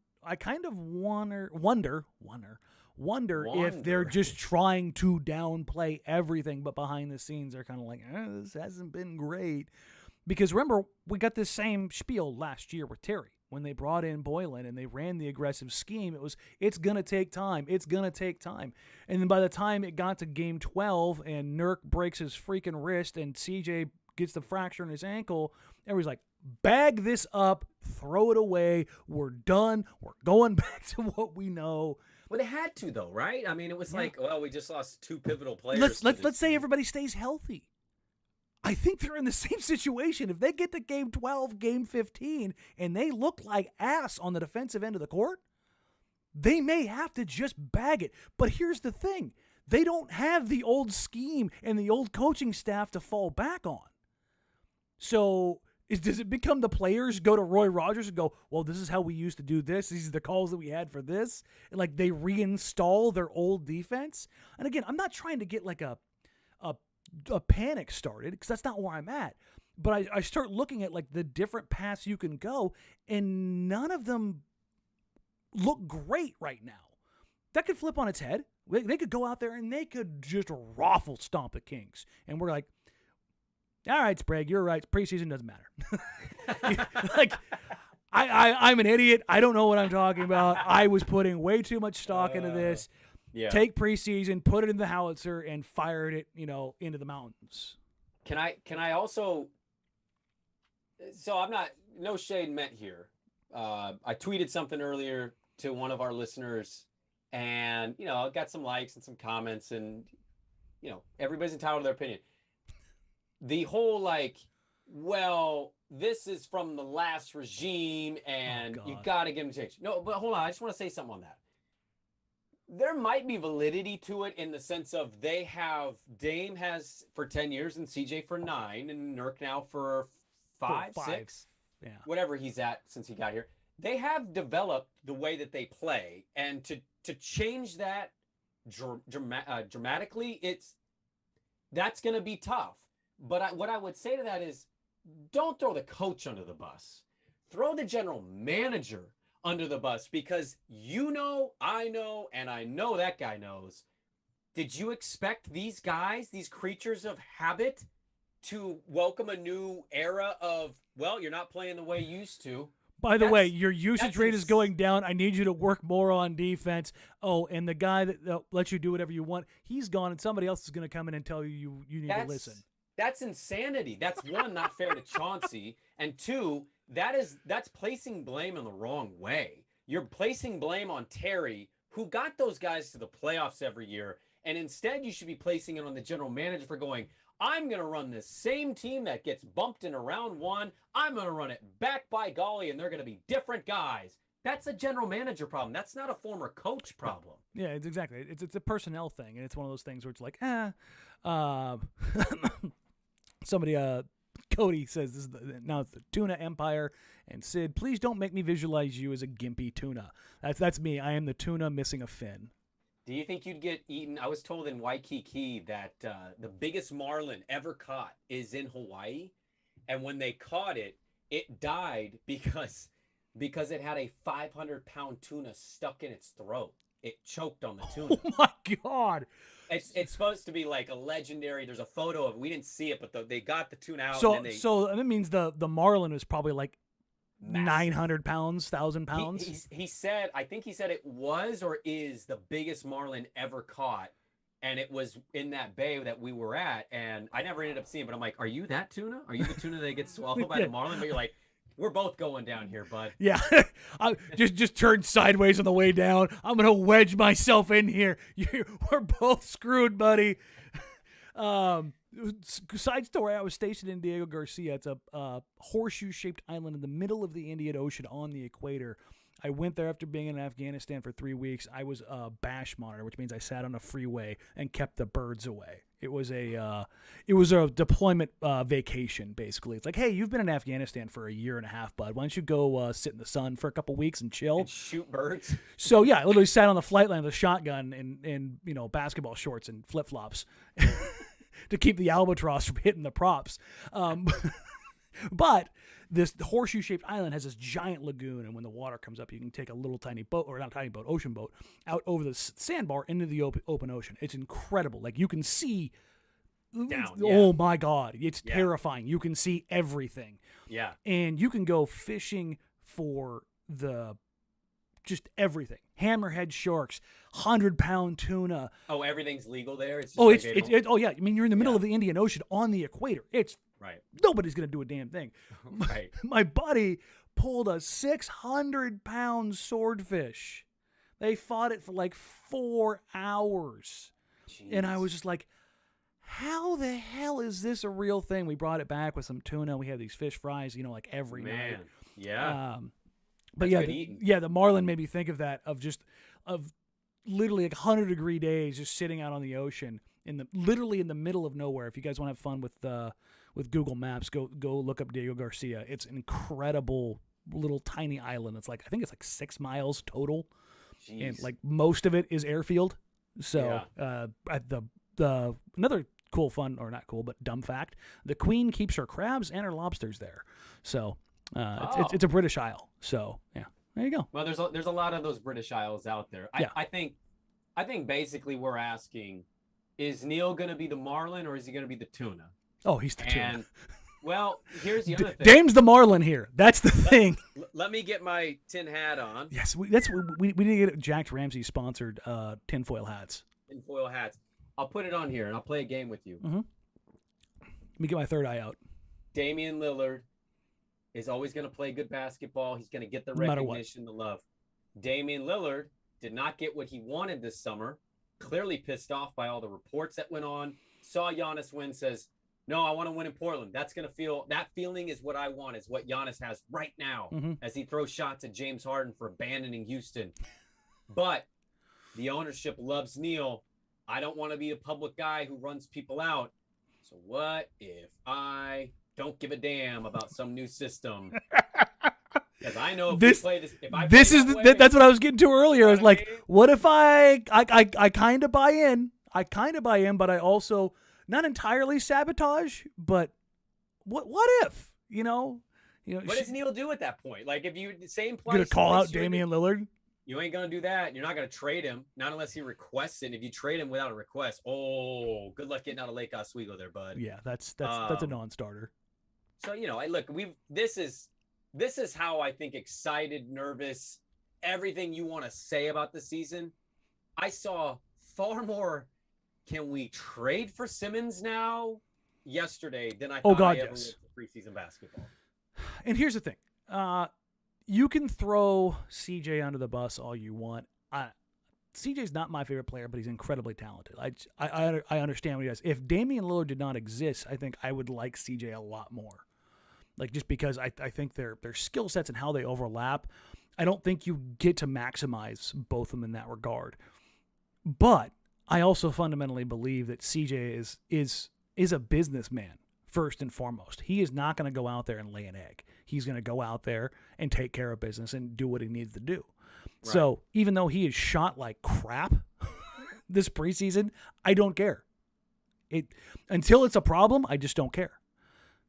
[SPEAKER 2] if they're just trying to downplay everything, but behind the scenes they're kind of like, this hasn't been great. Because remember, we got this same spiel last year with Terry when they brought in Boylan and they ran the aggressive scheme. It's gonna take time. It's gonna take time. And then by the time it got to game 12 and Nurk breaks his freaking wrist and CJ gets the fracture in his ankle, everybody's like, bag this up, throw it away. We're done. We're going back to what we know.
[SPEAKER 3] Well, they had to, though, right? I mean, it was like, well, we just lost 2 pivotal players.
[SPEAKER 2] Let's say everybody stays healthy. I think they're in the same situation. If they get to game 12, game 15, and they look like ass on the defensive end of the court, they may have to just bag it. But here's the thing. They don't have the old scheme and the old coaching staff to fall back on. So does it become the players go to Roy Rogers and go, well, this is how we used to do this. These are the calls that we had for this. And like they reinstall their old defense. And again, I'm not trying to get like a panic started because that's not where I'm at. But I start looking at like the different paths you can go, and none of them look great right now. That could flip on its head. They could go out there and they could just raffle stomp the Kings. And we're like, all right, Sprague, you're right. Preseason doesn't matter. Like, I'm an idiot. I don't know what I'm talking about. I was putting way too much stock into this.
[SPEAKER 3] Yeah.
[SPEAKER 2] Take preseason, put it in the howitzer, and fired it, into the mountains.
[SPEAKER 3] Can I also? So I'm not, no shade meant here. I tweeted something earlier to one of our listeners, and I got some likes and some comments, and everybody's entitled to their opinion. The whole well, this is from the last regime, and you got to give them a change. No, but hold on, I just want to say something on that. There might be validity to it in the sense of Dame has for 10 years and CJ for 9 and Nurk now for 5, 6, whatever he's at since he got here. They have developed the way that they play, and to change that dramatically, that's going to be tough. But what I would say to that is, don't throw the coach under the bus. Throw the general manager under the bus, because I know, and I know that guy knows. Did you expect these guys, these creatures of habit, to welcome a new era of, well, you're not playing the way you used to?
[SPEAKER 2] By the way, your usage rate is going down. I need you to work more on defense. Oh, and the guy that lets you do whatever you want, he's gone, and somebody else is going to come in and tell you need to listen.
[SPEAKER 3] That's insanity. That's one, not fair to Chauncey, and two, that's placing blame in the wrong way. You're placing blame on Terry, who got those guys to the playoffs every year, and instead you should be placing it on the general manager for going, I'm going to run this same team that gets bumped in round 1. I'm going to run it back by golly, and they're going to be different guys. That's a general manager problem. That's not a former coach problem.
[SPEAKER 2] Yeah, it's exactly. It's a personnel thing, and it's one of those things where it's like, somebody, Cody says this is now it's the tuna empire, and Sid, please don't make me visualize you as a gimpy tuna. That's me. I am the tuna missing a fin.
[SPEAKER 3] Do you think you'd get eaten? I was told in Waikiki that the biggest marlin ever caught is in Hawaii, and when they caught it, it died because it had a 500-pound tuna stuck in its throat. it choked on the tuna.
[SPEAKER 2] Oh my God.
[SPEAKER 3] It's supposed to be like a legendary. There's a photo of. We didn't see it, but they got the tuna out.
[SPEAKER 2] So
[SPEAKER 3] and then
[SPEAKER 2] so that means the marlin was probably like
[SPEAKER 3] massive.
[SPEAKER 2] 900 pounds, 1,000 pounds.
[SPEAKER 3] He said, I think he said it was or is the biggest marlin ever caught. And it was in that bay that we were at. And I never ended up seeing it, but I'm like, are you that tuna? Are you the tuna that gets swallowed by the marlin? But you're like, we're both going down here, bud.
[SPEAKER 2] Yeah. I just turned sideways on the way down. I'm going to wedge myself in here. We're both screwed, buddy. Side story, I was stationed in Diego Garcia. It's a horseshoe-shaped island in the middle of the Indian Ocean on the equator. I went there after being in Afghanistan for 3 weeks. I was a BASH monitor, which means I sat on a freeway and kept the birds away. It was a deployment vacation, basically. It's like, hey, you've been in Afghanistan for a year and a half, bud. Why don't you go sit in the sun for a couple weeks and chill?
[SPEAKER 3] And shoot birds.
[SPEAKER 2] So yeah, I literally sat on the flight line with a shotgun and basketball shorts and flip flops to keep the albatross from hitting the props. But this horseshoe-shaped island has this giant lagoon, and when the water comes up, you can take a little tiny boat, or not tiny boat, ocean boat, out over the sandbar into the open ocean. It's incredible. Like, you can see
[SPEAKER 3] down.
[SPEAKER 2] Oh my God, it's terrifying. You can see everything.
[SPEAKER 3] Yeah.
[SPEAKER 2] And you can go fishing for just everything. Hammerhead sharks, 100-pound tuna.
[SPEAKER 3] Oh, everything's legal there? It's
[SPEAKER 2] just oh yeah. I mean, you're in the middle of the Indian Ocean on the equator. It's
[SPEAKER 3] right.
[SPEAKER 2] Nobody's going to do a damn thing.
[SPEAKER 3] Right.
[SPEAKER 2] My buddy pulled a 600-pound swordfish. They fought it for like 4 hours.
[SPEAKER 3] Jeez.
[SPEAKER 2] And I was just like, how the hell is this a real thing? We brought it back with some tuna. We had these fish fries, like every night.
[SPEAKER 3] Yeah.
[SPEAKER 2] But the marlin made me think of that, of literally like 100-degree days just sitting out on the ocean literally in the middle of nowhere. If you guys want to have fun with Google Maps, go look up Diego Garcia. It's an incredible little tiny island. I think it's like 6 miles total.
[SPEAKER 3] Jeez.
[SPEAKER 2] And like most of it is airfield. So another cool, fun, or not cool, but dumb fact: the Queen keeps her crabs and her lobsters there. So it's a British Isle. So yeah, there you go.
[SPEAKER 3] Well, there's a lot of those British Isles out there. I think basically we're asking, is Neil going to be the marlin or is he going to be the tuna?
[SPEAKER 2] Oh, he's the tuna.
[SPEAKER 3] Well, here's the other thing.
[SPEAKER 2] Dame's the marlin here. That's the thing.
[SPEAKER 3] Let me get my tin hat on.
[SPEAKER 2] Yes, we need to get Jack Ramsay sponsored tinfoil hats.
[SPEAKER 3] Tinfoil hats. I'll put it on here and I'll play a game with you.
[SPEAKER 2] Mm-hmm. Let me get my third eye out.
[SPEAKER 3] Damian Lillard is always going to play good basketball. He's going to get the recognition, the love. Damian Lillard did not get what he wanted this summer. Clearly pissed off by all the reports that went on. Saw Giannis win, says, no, I want to win in Portland. That feeling is what I want, is what Giannis has right now as he throws shots at James Harden for abandoning Houston. But the ownership loves Neil. I don't want to be a public guy who runs people out. So what if I don't give a damn about some new system? Because I know if we play this,
[SPEAKER 2] that's what I was getting to earlier. I was like, what if I kind of buy in? But I also not entirely sabotage. But what if
[SPEAKER 3] what does Neil do at that point? Like, if you same place,
[SPEAKER 2] gonna call out Damian Lillard?
[SPEAKER 3] You ain't gonna do that. You're not gonna trade him, not unless he requests it. And if you trade him without a request, good luck getting out of Lake Oswego there, bud.
[SPEAKER 2] Yeah, that's a non-starter.
[SPEAKER 3] So look, this is how I think excited, nervous, everything you want to say about the season. I saw far more. Can we trade for Simmons now? Yesterday than I thought I ever would for preseason basketball.
[SPEAKER 2] And here's the thing. You can throw CJ under the bus all you want. CJ's not my favorite player, but he's incredibly talented. I understand what he does. If Damian Lillard did not exist, I think I would like CJ a lot more. Like, just because I think their skill sets and how they overlap, I don't think you get to maximize both of them in that regard. But I also fundamentally believe that CJ is a businessman first and foremost. He is not going to go out there and lay an egg. He's going to go out there and take care of business and do what he needs to do. Right. So even though he is shot like crap this preseason, I don't care. Until it's a problem, I just don't care.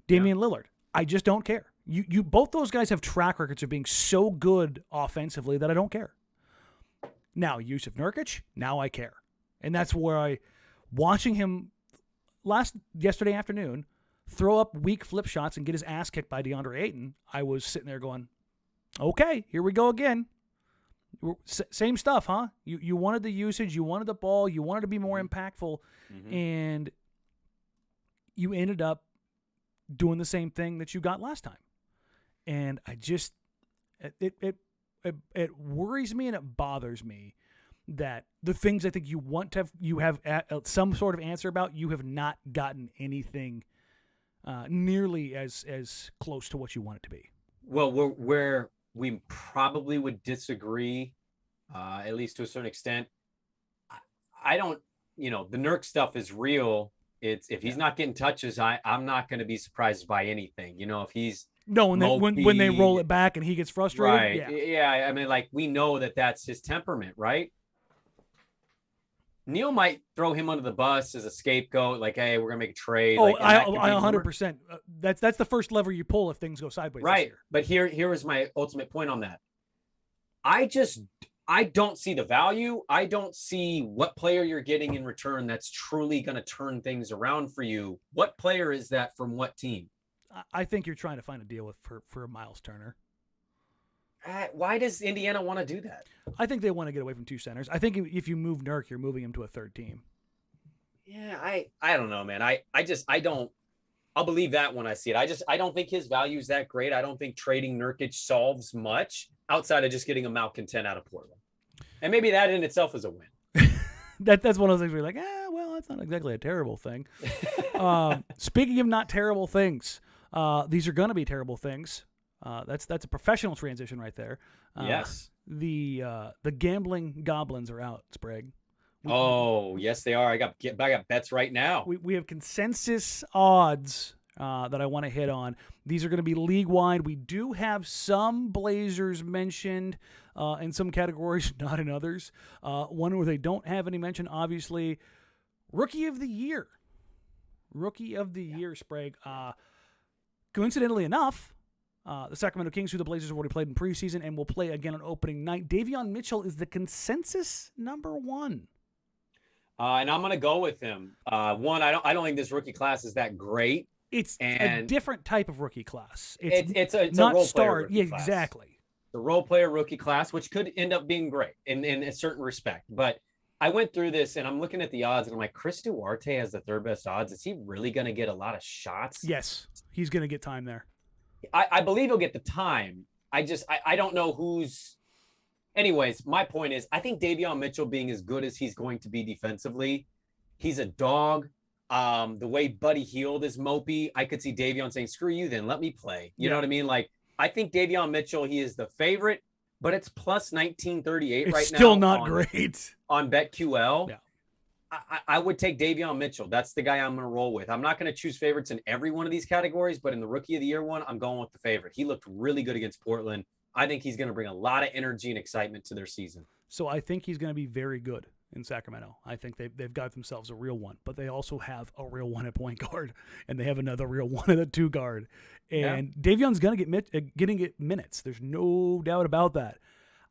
[SPEAKER 2] Damian Lillard, I just don't care. You both those guys have track records of being so good offensively that I don't care. Now, Jusuf Nurkic, now I care. And that's where watching him yesterday afternoon throw up weak flip shots and get his ass kicked by DeAndre Ayton, I was sitting there going, okay, here we go again. Same stuff, huh? You wanted the usage, you wanted the ball, you wanted to be more impactful, and you ended up doing the same thing that you got last time. And I just, it worries me and it bothers me that the things I think you have some sort of answer about, you have not gotten anything nearly as close to what you want it to be.
[SPEAKER 3] Well, where we probably would disagree, at least to a certain extent. I don't, the Nurk stuff is real. If he's not getting touches, I'm not going to be surprised by anything. If he's
[SPEAKER 2] when they roll it back and he gets frustrated.
[SPEAKER 3] Right. Yeah. I mean, like, we know that's his temperament, right? Neil might throw him under the bus as a scapegoat, like, hey, we're gonna make a trade.
[SPEAKER 2] Oh, I 100%. That's the first lever you pull if things go sideways.
[SPEAKER 3] Right. But here is my ultimate point on that. I don't see the value. I don't see what player you're getting in return that's truly going to turn things around for you. What player is that from what team?
[SPEAKER 2] I think you're trying to find a deal for Miles Turner.
[SPEAKER 3] Why does Indiana want to do that?
[SPEAKER 2] I think they want to get away from two centers. I think if you move Nurk, you're moving him to a third team.
[SPEAKER 3] Yeah, I don't know, man. I'll believe that when I see it. I don't think his value is that great. I don't think trading Nurkic solves much outside of just getting a malcontent out of Portland. And maybe that in itself is a win.
[SPEAKER 2] That's one of those things where you're like, well, that's not exactly a terrible thing. Speaking of not terrible things, these are going to be terrible things. That's a professional transition right there.
[SPEAKER 3] Yes.
[SPEAKER 2] The gambling goblins are out, Sprague.
[SPEAKER 3] Yes, they are. I got bets right now.
[SPEAKER 2] We have consensus odds that I want to hit on. These are going to be league-wide. We do have some Blazers mentioned in some categories, not in others. One where they don't have any mention, obviously. Rookie of the Year. Rookie of the Year, Sprague. Coincidentally enough, the Sacramento Kings, who the Blazers have already played in preseason and will play again on opening night, Davion Mitchell is the consensus number one.
[SPEAKER 3] And I'm going to go with him. One, I don't think this rookie class is that great.
[SPEAKER 2] It's a different type of rookie class.
[SPEAKER 3] It's a
[SPEAKER 2] not
[SPEAKER 3] role
[SPEAKER 2] star.
[SPEAKER 3] player.
[SPEAKER 2] Yeah, exactly.
[SPEAKER 3] The role player rookie class, which could end up being great in a certain respect. But I went through this and I'm looking at the odds and I'm like, Chris Duarte has the third best odds. Is he really going to get a lot of shots?
[SPEAKER 2] Yes, he's going to get time there.
[SPEAKER 3] I believe he'll get the time. I don't know who's. Anyways, my point is, I think Davion Mitchell being as good as he's going to be defensively, he's a dog. The way Buddy Hield is mopey, I could see Davion saying, screw you then, let me play. You know what I mean? Like, I think Davion Mitchell, he is the favorite, but it's plus 1938 right now.
[SPEAKER 2] It's still not great.
[SPEAKER 3] On BetQL.
[SPEAKER 2] Yeah.
[SPEAKER 3] I would take Davion Mitchell. That's the guy I'm going to roll with. I'm not going to choose favorites in every one of these categories, but in the Rookie of the Year one, I'm going with the favorite. He looked really good against Portland. I think he's going to bring a lot of energy and excitement to their season.
[SPEAKER 2] So I think he's going to be very good in Sacramento. I think they've got themselves a real one, but they also have a real one at point guard, and they have another real one at the two guard. And Davion's going to get minutes. There's no doubt about that.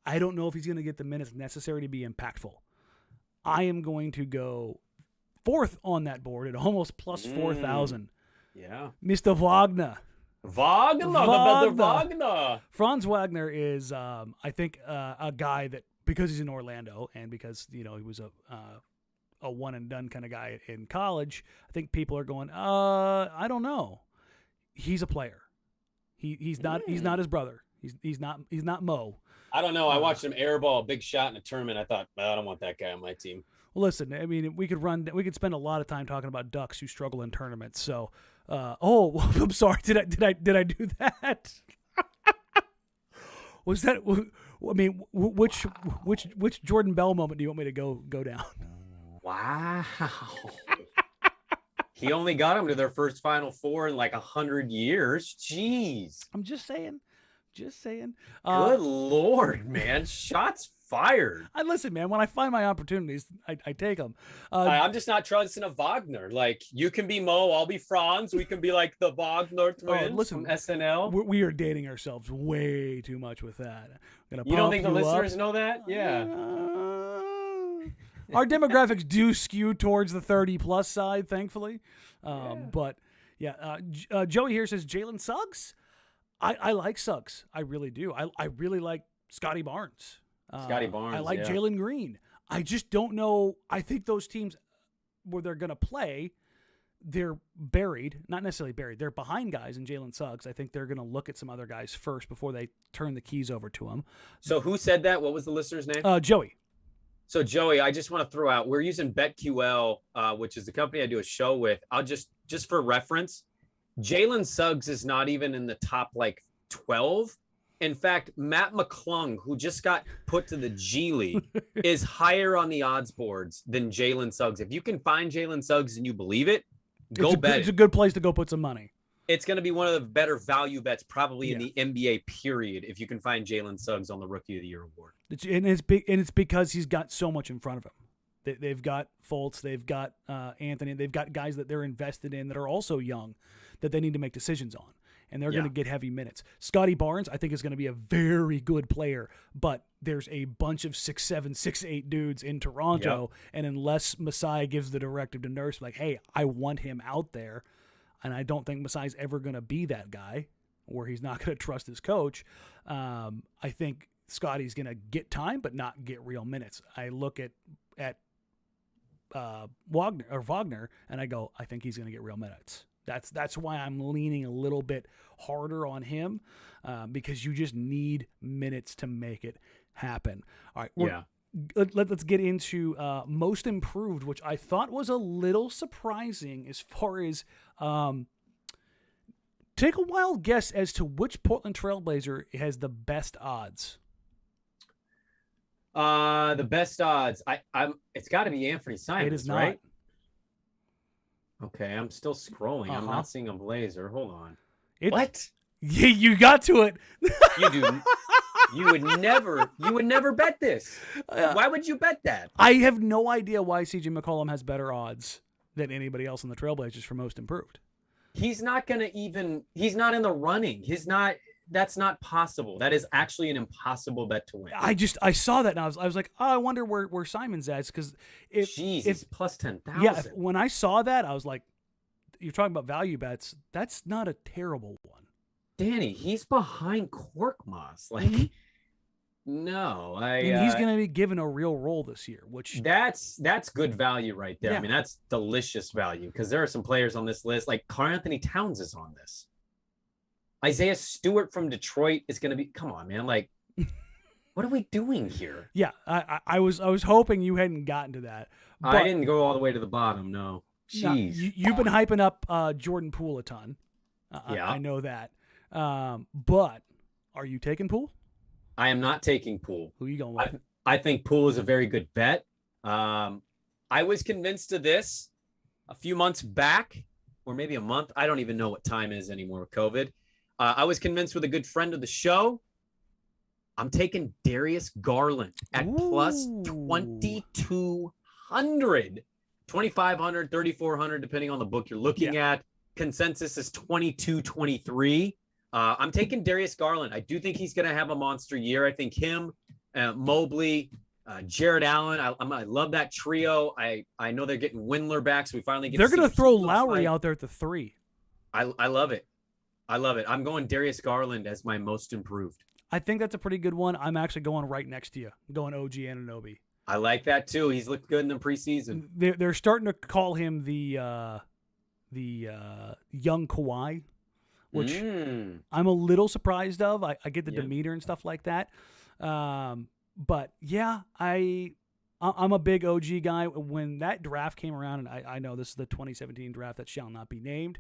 [SPEAKER 2] I don't know if he's going to get the minutes necessary to be impactful. I am going to go fourth on that board at almost plus 4,000.
[SPEAKER 3] Yeah.
[SPEAKER 2] Mr. Wagner.
[SPEAKER 3] Wagner.
[SPEAKER 2] Franz Wagner is, I think, a guy that, because he's in Orlando and because, he was a one and done kind of guy in college, I think people are going, I don't know. He's a player. He's not his brother. He's not Mo.
[SPEAKER 3] I don't know. I watched him airball a big shot in a tournament. I thought, I don't want that guy on my team.
[SPEAKER 2] Well, listen, I mean, we could spend a lot of time talking about Ducks who struggle in tournaments. So, I'm sorry. Did I do that? Was that? I mean, which Jordan Bell moment do you want me to go down?
[SPEAKER 3] Wow. He only got them to their first Final Four in like 100 years. Jeez.
[SPEAKER 2] I'm just saying.
[SPEAKER 3] Good Lord, man. Shots fired.
[SPEAKER 2] Listen, man, when I find my opportunities, I take them.
[SPEAKER 3] I'm just not trusting a Wagner. Like, you can be Mo, I'll be Franz. We can be like the Wagner twins from SNL.
[SPEAKER 2] We are dating ourselves way too much with that.
[SPEAKER 3] You don't think the listeners know that? Yeah.
[SPEAKER 2] Our demographics do skew towards the 30-plus side, thankfully. But, yeah, Joey here says Jalen Suggs. I like Suggs. I really do. I really like Scotty Barnes.
[SPEAKER 3] Scotty Barnes,
[SPEAKER 2] I like Jalen Green. I just don't know. I think those teams where they're going to play, they're buried. Not necessarily buried. They're behind guys in Jalen Suggs. I think they're going to look at some other guys first before they turn the keys over to him.
[SPEAKER 3] So who said that? What was the listener's name?
[SPEAKER 2] Joey.
[SPEAKER 3] So, Joey, I just want to throw out, we're using BetQL, which is the company I do a show with. I'll just for reference, Jalen Suggs is not even in the top, 12. In fact, Matt McCollum, who just got put to the G League, is higher on the odds boards than Jalen Suggs. If you can find Jalen Suggs and you believe it, go bet.
[SPEAKER 2] It's a good place to go put some money.
[SPEAKER 3] It's going to be one of the better value bets probably in the NBA period if you can find Jalen Suggs on the Rookie of the Year award.
[SPEAKER 2] It's because he's got so much in front of him. They've got Fultz, they've got Anthony, they've got guys that they're invested in that are also young that they need to make decisions on. And they're going to get heavy minutes. Scotty Barnes, I think, is going to be a very good player, but there's a bunch of 6'7", 6'8" dudes in Toronto, and unless Masai gives the directive to Nurse, like, hey, I want him out there, and I don't think Masai's ever going to be that guy, or he's not going to trust his coach, I think Scotty's going to get time but not get real minutes. I look at Wagner, and I go, I think he's going to get real minutes. That's why I'm leaning a little bit harder on him because you just need minutes to make it happen. All right, let's get into most improved, which I thought was a little surprising as far as take a wild guess as to which Portland Trailblazer has the best odds.
[SPEAKER 3] The best odds. It's got to be Anthony Simons.
[SPEAKER 2] It is not.
[SPEAKER 3] Right? Okay, I'm still scrolling. I'm not seeing a Blazer. Hold on. What?
[SPEAKER 2] Yeah, you got to it.
[SPEAKER 3] You do. You would never bet this. Why would you bet that?
[SPEAKER 2] I have no idea why CJ McCollum has better odds than anybody else in the Trailblazers for most improved.
[SPEAKER 3] He's not in the running. That's not possible. That is actually an impossible bet to win.
[SPEAKER 2] I saw that and I was like, oh, I wonder where Simon's at, because
[SPEAKER 3] if plus 10,000.
[SPEAKER 2] Yeah, when I saw that, I was like, you're talking about value bets. That's not a terrible one.
[SPEAKER 3] Danny, he's behind Korkmaz. No,
[SPEAKER 2] and he's going to be given a real role this year, which
[SPEAKER 3] that's good value right there.
[SPEAKER 2] Yeah.
[SPEAKER 3] I mean, that's delicious value because there are some players on this list, like Karl Anthony Towns is on this. Isaiah Stewart from Detroit is going to be. Come on, man! Like, what are we doing here?
[SPEAKER 2] Yeah, I was hoping you hadn't gotten to that. But
[SPEAKER 3] I didn't go all the way to the bottom. No, jeez.
[SPEAKER 2] No, you've been hyping up Jordan Poole a ton.
[SPEAKER 3] Yeah,
[SPEAKER 2] I know that. But are you taking Poole?
[SPEAKER 3] I am not taking Poole.
[SPEAKER 2] Who are you going with?
[SPEAKER 3] I think Poole is a very good bet. I was convinced of this a few months back, or maybe a month. I don't even know what time is anymore with COVID. I was convinced with a good friend of the show. I'm taking Darius Garland at plus 2,200, 2,500, 3,400, depending on the book you're looking at. Consensus is 22-23. I'm taking Darius Garland. I do think he's going to have a monster year. I think him, Mobley, Jared Allen. I love that trio. I know they're getting Windler back, so we finally get.
[SPEAKER 2] They're going to throw Lowry out there at the 3.
[SPEAKER 3] I love it. I love it. I'm going Darius Garland as my most improved.
[SPEAKER 2] I think that's a pretty good one. I'm actually going right next to you. I'm going OG Anunoby.
[SPEAKER 3] I like that too. He's looked good in the preseason.
[SPEAKER 2] They're starting to call him the young Kawhi, which I'm a little surprised of. I get the demeanor and stuff like that. But yeah, I'm a big OG guy. When that draft came around, and I know this is the 2017 draft that shall not be named,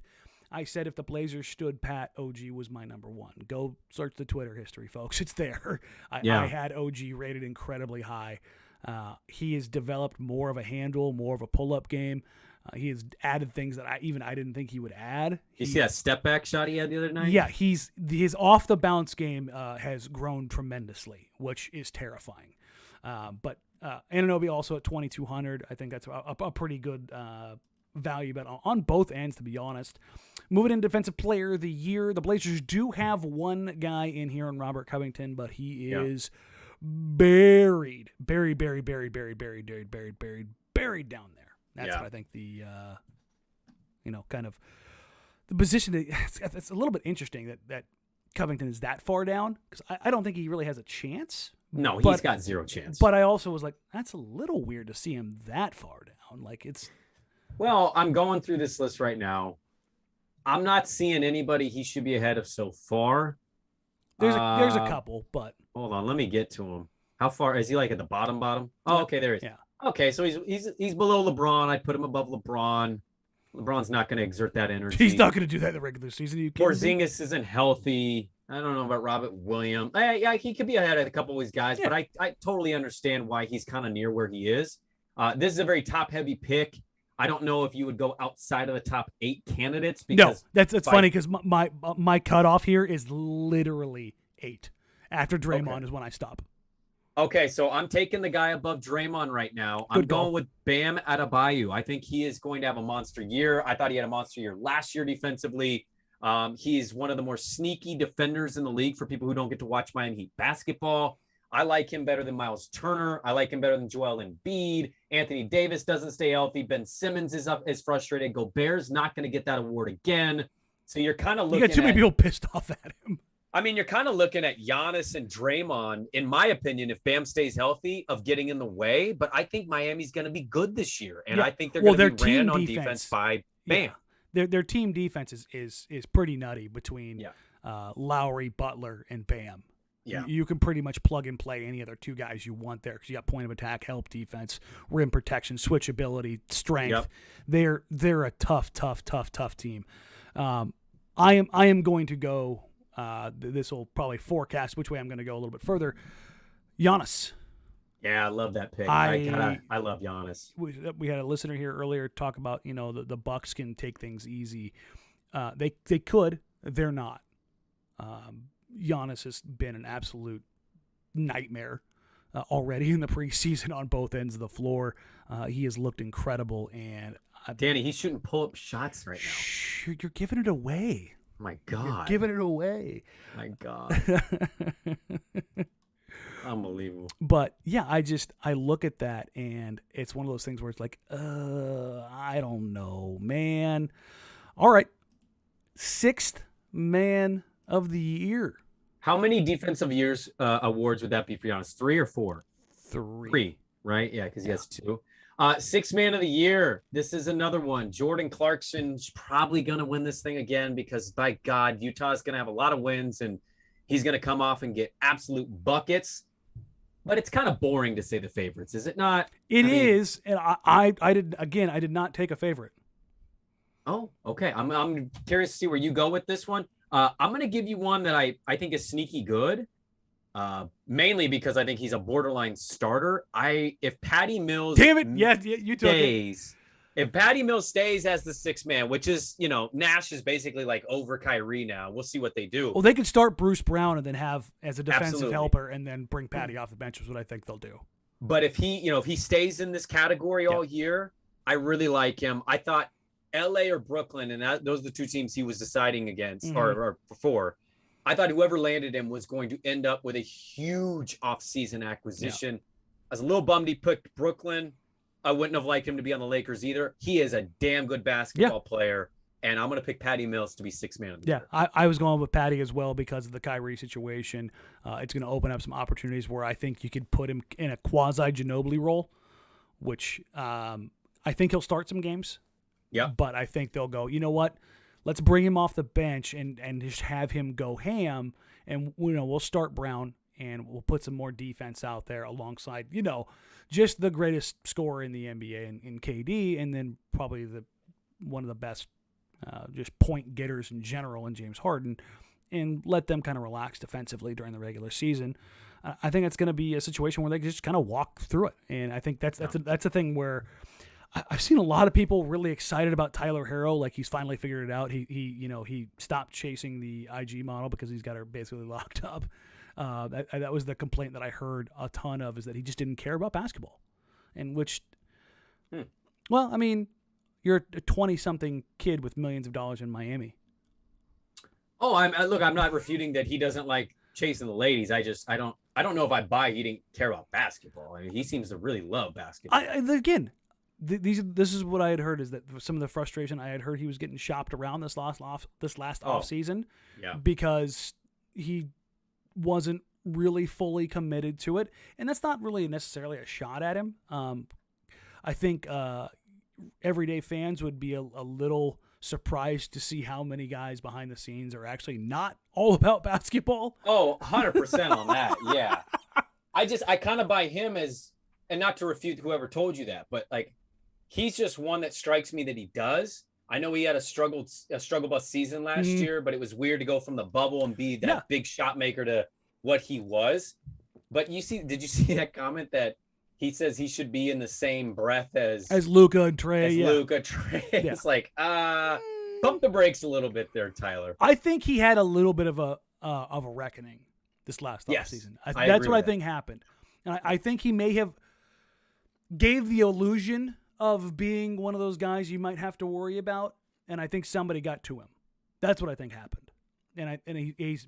[SPEAKER 2] I said if the Blazers stood pat, OG was my number one. Go search the Twitter history, folks. It's there. I had OG rated incredibly high. He has developed more of a handle, more of a pull-up game. He has added things that I didn't think he would add.
[SPEAKER 3] You see that step back shot he had the other night?
[SPEAKER 2] Yeah, his off the bounce game has grown tremendously, which is terrifying. But Anunoby also at 2,200. I think that's a pretty good value bet on both ends, to be honest. Moving in Defensive Player of the Year, the Blazers do have one guy in here on Robert Covington, but he is buried down there. That's what I think the kind of the position. It's a little bit interesting that Covington is that far down, because I don't think he really has a chance.
[SPEAKER 3] No, he's got zero chance.
[SPEAKER 2] But I also was like, that's a little weird to see him that far down. Like, it's.
[SPEAKER 3] Well, I'm going through this list right now. I'm not seeing anybody he should be ahead of so far.
[SPEAKER 2] There's a couple, but
[SPEAKER 3] hold on, let me get to him. How far is he? Like at the bottom? Oh, okay, there he is.
[SPEAKER 2] Yeah.
[SPEAKER 3] Okay, so he's below LeBron. I put him above LeBron. LeBron's not going to exert that energy.
[SPEAKER 2] He's not going to do that in the regular season.
[SPEAKER 3] Porzingis isn't healthy. I don't know about Robert Williams. Yeah, he could be ahead of a couple of these guys, but I totally understand why he's kind of near where he is. This is a very top-heavy pick. I don't know if you would go outside of the top 8 candidates. Because
[SPEAKER 2] no, that's funny because my cutoff here is literally 8. After Draymond is when I stop.
[SPEAKER 3] Okay, so I'm taking the guy above Draymond right now. I'm going with Bam Adebayo. I think he is going to have a monster year. I thought he had a monster year last year defensively. He's one of the more sneaky defenders in the league for people who don't get to watch Miami Heat basketball. I like him better than Miles Turner. I like him better than Joel Embiid. Anthony Davis doesn't stay healthy. Ben Simmons is frustrated. Gobert's not going to get that award again. So you're kind of looking at...
[SPEAKER 2] You got too many people pissed off at him.
[SPEAKER 3] I mean, you're kind of looking at Giannis and Draymond, in my opinion, if Bam stays healthy, of getting in the way. But I think Miami's going to be good this year. And I think they're going to be ran on defense by Bam.
[SPEAKER 2] Their team defense is pretty nutty between Lowry, Butler, and Bam.
[SPEAKER 3] Yeah.
[SPEAKER 2] You can pretty much plug and play any other 2 guys you want there because you got point of attack, help defense, rim protection, switchability, strength. Yep. They're a tough team. I am going to go. This will probably forecast which way I'm going to go a little bit further. Giannis.
[SPEAKER 3] Yeah, I love that pick. I love Giannis.
[SPEAKER 2] We had a listener here earlier talk about the Bucks can take things easy. They could. They're not. Giannis has been an absolute nightmare already in the preseason on both ends of the floor. He has looked incredible. And
[SPEAKER 3] Danny, he shouldn't pull up shots right now.
[SPEAKER 2] You're giving it away.
[SPEAKER 3] My God.
[SPEAKER 2] You're giving it away.
[SPEAKER 3] My God. Unbelievable.
[SPEAKER 2] But yeah, I look at that and it's one of those things where it's like, I don't know, man. All right. 6th man of the year.
[SPEAKER 3] How many defensive years awards would that be for Giannis? 3 or 4?
[SPEAKER 2] 3,
[SPEAKER 3] right? Yeah, because he has 2. 6th man of the year. This is another one. Jordan Clarkson's probably going to win this thing again because, by God, Utah's going to have a lot of wins and he's going to come off and get absolute buckets. But it's kind of boring to say the favorites, is it not?
[SPEAKER 2] It is, and I did not take a favorite.
[SPEAKER 3] Oh, okay. I'm curious to see where you go with this one. I'm going to give you one that I think is sneaky good, mainly because I think he's a borderline starter. If Patty Mills,
[SPEAKER 2] damn it, you took it.
[SPEAKER 3] If Patty Mills stays as the 6th man, which is Nash is basically like over Kyrie now. We'll see what they do.
[SPEAKER 2] Well, they could start Bruce Brown and then have as a defensive helper, and then bring Patty off the bench is what I think they'll do.
[SPEAKER 3] But if he stays in this category all year, I really like him. I thought LA or Brooklyn, and those are the 2 teams he was deciding against or before. I thought whoever landed him was going to end up with a huge offseason acquisition. I was a little bummed he picked Brooklyn. I wouldn't have liked him to be on the Lakers either. He is a damn good basketball player, and I'm going to pick Patty Mills to be 6th man of the year.
[SPEAKER 2] I was going with Patty as well because of the Kyrie situation. It's going to open up some opportunities where I think you could put him in a quasi-Ginobili role, which I think he'll start some games.
[SPEAKER 3] Yeah,
[SPEAKER 2] but I think they'll go, you know what? Let's bring him off the bench and just have him go ham, and we'll start Brown and we'll put some more defense out there alongside just the greatest scorer in the NBA in KD, and then probably one of the best just point getters in general in James Harden, and let them kind of relax defensively during the regular season. I think it's going to be a situation where they just kind of walk through it, and I think that's a thing where. I've seen a lot of people really excited about Tyler Herro, like he's finally figured it out. He stopped chasing the IG model because he's got her basically locked up. That was the complaint that I heard a ton of, is that he just didn't care about basketball. And which, well, I mean, you're a 20-something kid with millions of dollars in Miami.
[SPEAKER 3] Oh, I'm not refuting that he doesn't like chasing the ladies. I don't know if I buy he didn't care about basketball. I mean, he seems to really love basketball.
[SPEAKER 2] This is what I had heard, is that some of the frustration I had heard, he was getting shopped around this last off season, because he wasn't really fully committed to it, and that's not really necessarily a shot at him. I think everyday fans would be a little surprised to see how many guys behind the scenes are actually not all about basketball.
[SPEAKER 3] Oh, 100% on that. Yeah. I kind of buy him as, and not to refute whoever told you that, but like, he's just one that strikes me that he does. I know he had a struggle bus season last year, but it was weird to go from the bubble and be that big shot maker to what he was. But did you see that comment that he says he should be in the same breath as
[SPEAKER 2] Luka and Trey?
[SPEAKER 3] It's like, pump the brakes a little bit there, Tyler.
[SPEAKER 2] I think he had a little bit of a reckoning this last offseason. That's what I think happened. And I think he may have gave the illusion of being one of those guys you might have to worry about, and I think somebody got to him. That's what I think happened. And he's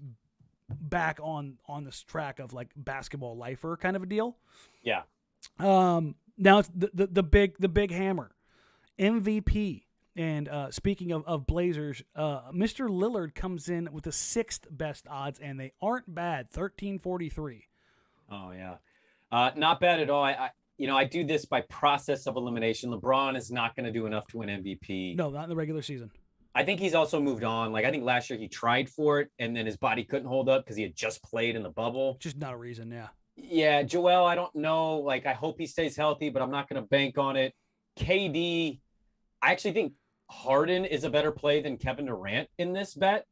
[SPEAKER 2] back on this track of like basketball lifer kind of a deal.
[SPEAKER 3] Yeah.
[SPEAKER 2] Now it's the big hammer, MVP. And speaking of Blazers, Mr. Lillard comes in with the 6th best odds, and they aren't bad, 1343.
[SPEAKER 3] Oh yeah, not bad at all. I do this by process of elimination. LeBron is not going to do enough to win MVP.
[SPEAKER 2] No, not in the regular season. I
[SPEAKER 3] think he's also moved on. Like, I think last year he tried for it, and then his body couldn't hold up because he had just played in the bubble.
[SPEAKER 2] Just not a reason, yeah.
[SPEAKER 3] Yeah, Joel, I don't know. Like, I hope he stays healthy, but I'm not going to bank on it. KD, I actually think Harden is a better play than Kevin Durant in this bet.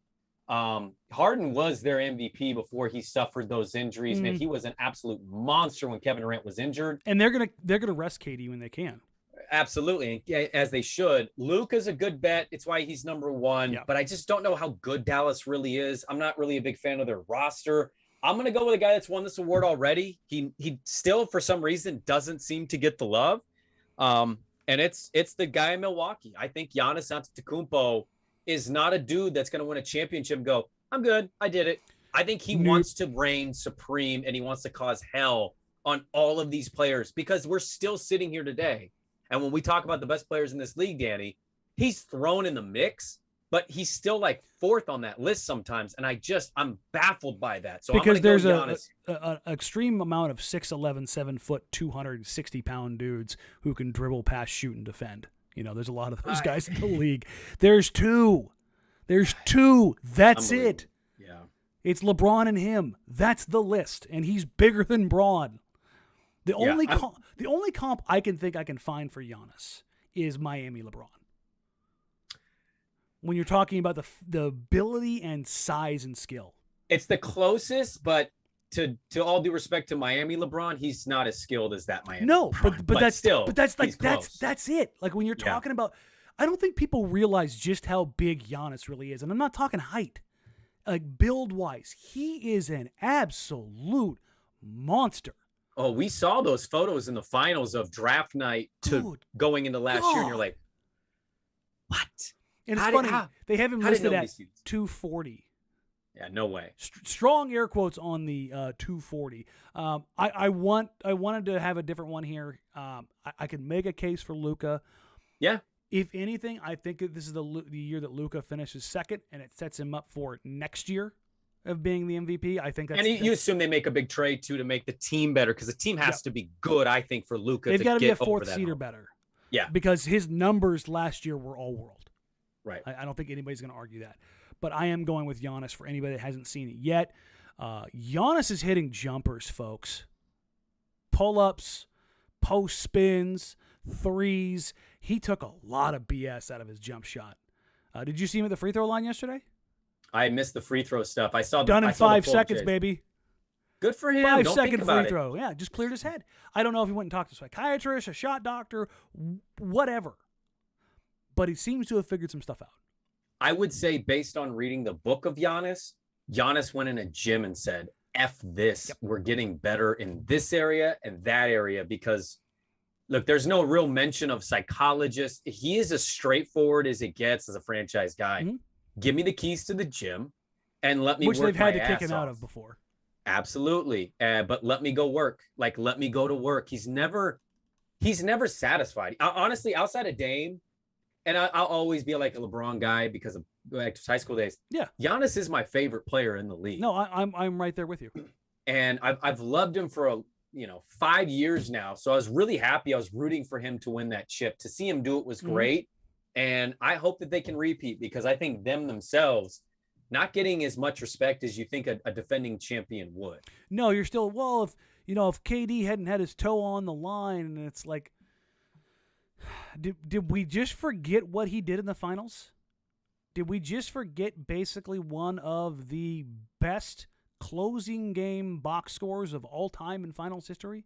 [SPEAKER 3] Harden was their MVP before he suffered those injuries. Man, he was an absolute monster when Kevin Durant was injured.
[SPEAKER 2] And they're gonna rest KD when they can.
[SPEAKER 3] Absolutely, as they should. Luka's a good bet. It's why he's number one. Yeah. But I just don't know how good Dallas really is. I'm not really a big fan of their roster. I'm gonna go with a guy that's won this award already. He still, for some reason, doesn't seem to get the love. And it's the guy in Milwaukee. I think Giannis Antetokounmpo is not a dude that's going to win a championship and go, I'm good, I did it. I think he wants to reign supreme, and he wants to cause hell on all of these players, because we're still sitting here today. And when we talk about the best players in this league, Danny, he's thrown in the mix, but he's still like 4th on that list sometimes. And I'm baffled by that. So
[SPEAKER 2] because there's an extreme amount of 6'11", 7 foot, 260-pound dudes who can dribble, pass, shoot, and defend. You know, there's a lot of those guys in the league. There's two. That's it.
[SPEAKER 3] Yeah.
[SPEAKER 2] It's LeBron and him. That's the list. And he's bigger than Braun. The only comp I can think I can find for Giannis is Miami LeBron. When you're talking about the ability and size and skill.
[SPEAKER 3] It's the closest, but to all due respect to Miami LeBron, he's not as skilled as that Miami.
[SPEAKER 2] No,
[SPEAKER 3] LeBron,
[SPEAKER 2] but that's still. But that's like
[SPEAKER 3] that's
[SPEAKER 2] it. Like when you're talking about, I don't think people realize just how big Giannis really is, and I'm not talking height. Like build wise, he is an absolute monster.
[SPEAKER 3] Oh, we saw those photos in the finals of draft night going into last year, and you're like, what?
[SPEAKER 2] And it's funny, they have him listed at 240.
[SPEAKER 3] Yeah, no way.
[SPEAKER 2] Strong air quotes on the 240. I wanted to have a different one here. I could make a case for Luka.
[SPEAKER 3] Yeah.
[SPEAKER 2] If anything, I think that this is the year that Luka finishes second, and it sets him up for next year of being the MVP. I think that's...
[SPEAKER 3] And you assume they make a big trade, too, to make the team better, because the team has to be good, I think, for Luka to get over that.
[SPEAKER 2] They've got to be a 4th seed or better.
[SPEAKER 3] Yeah.
[SPEAKER 2] Because his numbers last year were all world.
[SPEAKER 3] Right.
[SPEAKER 2] I don't think anybody's going to argue that. But I am going with Giannis for anybody that hasn't seen it yet. Giannis is hitting jumpers, folks. Pull-ups, post spins, threes. He took a lot of BS out of his jump shot. Did you see him at the free throw line yesterday?
[SPEAKER 3] I missed the free throw stuff. I saw
[SPEAKER 2] done in 5 seconds, baby.
[SPEAKER 3] Good for him.
[SPEAKER 2] 5-second free throw. Yeah, just cleared his head. I don't know if he went and talked to a psychiatrist, a shot doctor, whatever. But he seems to have figured some stuff out.
[SPEAKER 3] I would say, based on reading the book of Giannis went in a gym and said, F this. Yep. We're getting better in this area and that area because, look, there's no real mention of psychologists. He is as straightforward as it gets as a franchise guy. Mm-hmm. Give me the keys to the gym and let me work my ass off. Which they've had to kick him out of before. Absolutely. But let me go work. Like, let me go to work. He's never satisfied. Honestly, outside of Dame, and I'll always be like a LeBron guy because of high school days. Yeah. Giannis is my favorite player in the league.
[SPEAKER 2] No, I'm right there with you.
[SPEAKER 3] And I've loved him for 5 years now. So I was really happy. I was rooting for him to win that chip. To see him do it was great. And I hope that they can repeat because I think them themselves not getting as much respect as you think a defending champion would.
[SPEAKER 2] No, you're still, if KD hadn't had his toe on the line, and it's like, did we just forget what he did in the finals? Did we just forget basically one of the best closing game box scores of all time in finals history?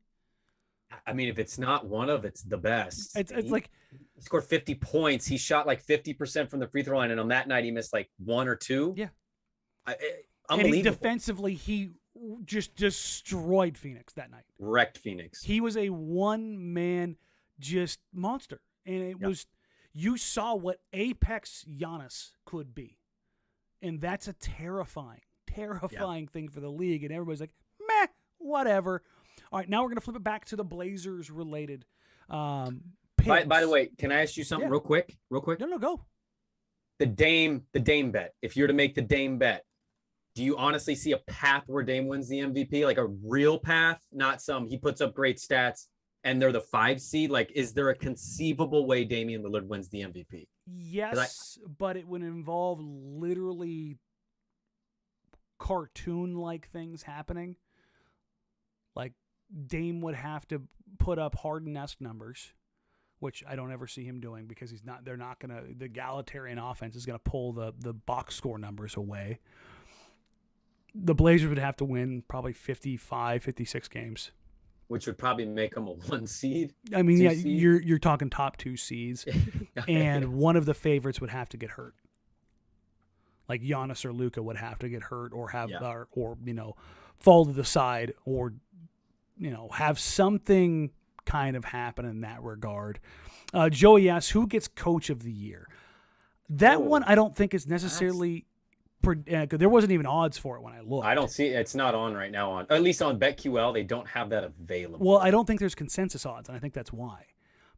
[SPEAKER 3] I mean, if it's not one of, it's the best.
[SPEAKER 2] It's like
[SPEAKER 3] he scored 50 points. He shot like 50% from the free throw line, and on that night he missed like 1 or 2.
[SPEAKER 2] Yeah,
[SPEAKER 3] unbelievable.
[SPEAKER 2] And defensively, he just destroyed Phoenix that night.
[SPEAKER 3] Wrecked Phoenix.
[SPEAKER 2] He was a one-man just monster, and it was. You saw what Apex Giannis could be, and that's a terrifying thing for the league. And everybody's like, meh, whatever. All right, now we're going to flip it back to the Blazers-related picks.
[SPEAKER 3] By the way, can I ask you something real quick?
[SPEAKER 2] No, go.
[SPEAKER 3] The Dame bet. If you're to make the Dame bet, do you honestly see a path where Dame wins the MVP? Like a real path, not some he puts up great stats and they're the 5 seed? Like, is there a conceivable way Damian Lillard wins the MVP?
[SPEAKER 2] Yes, but it would involve literally cartoon-like things happening. Like, Dame would have to put up Harden-esque numbers, which I don't ever see him doing because the egalitarian offense is going to pull the box score numbers away. The Blazers would have to win probably 55, 56 games.
[SPEAKER 3] Which would probably make them a 1 seed.
[SPEAKER 2] I mean, yeah, seed? You're talking top 2 seeds, and one of the favorites would have to get hurt. Like Giannis or Luka would have to get hurt, or fall to the side, or have something kind of happen in that regard. Joey asks, who gets Coach of the Year? That one I don't think is necessarily. There wasn't even odds for it when I looked.
[SPEAKER 3] I don't see it. It's not on right now. At least on BetQL, they don't have that available.
[SPEAKER 2] Well, I don't think there's consensus odds, and I think that's why.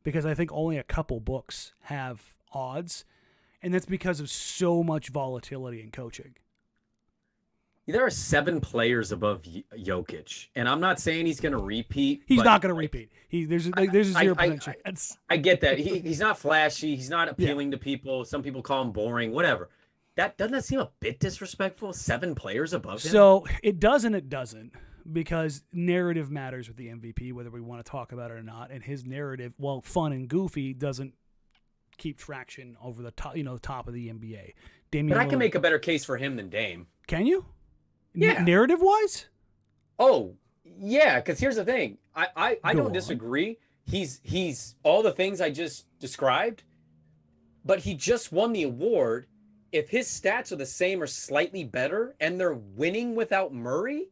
[SPEAKER 2] Because I think only a couple books have odds, and that's because of so much volatility in coaching.
[SPEAKER 3] There are 7 players above Jokic, and I'm not saying he's going to repeat.
[SPEAKER 2] He's not going to repeat. There's a 0% chance.
[SPEAKER 3] I get that. He's not flashy. He's not appealing to people. Some people call him boring, whatever. Doesn't that seem a bit disrespectful? 7 players above him?
[SPEAKER 2] So it doesn't, because narrative matters with the MVP, whether we want to talk about it or not. And his narrative, while fun and goofy, doesn't keep traction over the top, the top of the NBA.
[SPEAKER 3] But I can make a better case for him than Dame.
[SPEAKER 2] Can you?
[SPEAKER 3] Yeah.
[SPEAKER 2] Narrative wise?
[SPEAKER 3] Oh, yeah. Because here's the thing. I don't disagree. He's all the things I just described, but he just won the award. If his stats are the same or slightly better and they're winning without Murray,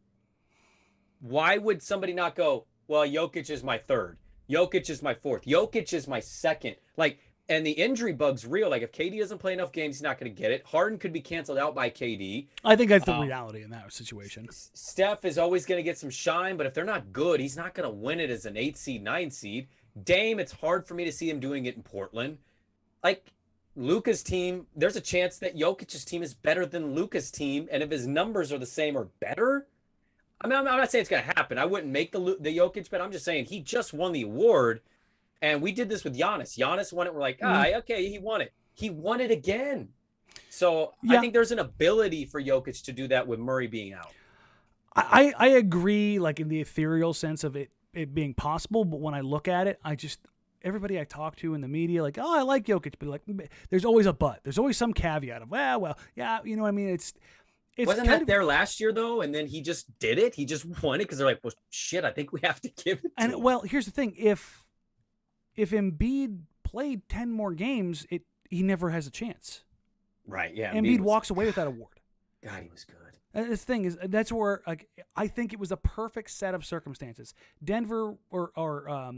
[SPEAKER 3] why would somebody not go, well, Jokic is my 3rd. Jokic is my 4th. Jokic is my 2nd. Like, and the injury bug's real. Like, if KD doesn't play enough games, he's not going to get it. Harden could be canceled out by KD.
[SPEAKER 2] I think that's the reality in that situation.
[SPEAKER 3] Steph is always going to get some shine, but if they're not good, he's not going to win it as an 8 seed, 9 seed. Dame, it's hard for me to see him doing it in Portland. Like, Luka's team, there's a chance that Jokic's team is better than Luka's team, and if his numbers are the same or better, I mean, I'm not saying it's going to happen. I wouldn't make the Jokic bet. I'm just saying he just won the award, and we did this with Giannis. Giannis won it. We're like, okay, he won it. He won it again. So I think there's an ability for Jokic to do that with Murray being out.
[SPEAKER 2] I agree, like in the ethereal sense of it being possible, but when I look at it, everybody I talk to in the media, like, oh, I like Jokic, but like, there's always a but. There's always some caveat of, well, yeah, you know what I mean? It's
[SPEAKER 3] wasn't that there last year, though? And then he just did it? He just won it because they're like, well, shit, I think we have to give it to him.
[SPEAKER 2] Well, here's the thing. If Embiid played 10 more games, he never has a chance.
[SPEAKER 3] Right, yeah.
[SPEAKER 2] Embiid walks away with that award.
[SPEAKER 3] God, he was good.
[SPEAKER 2] And the thing is, that's where I think it was a perfect set of circumstances. Denver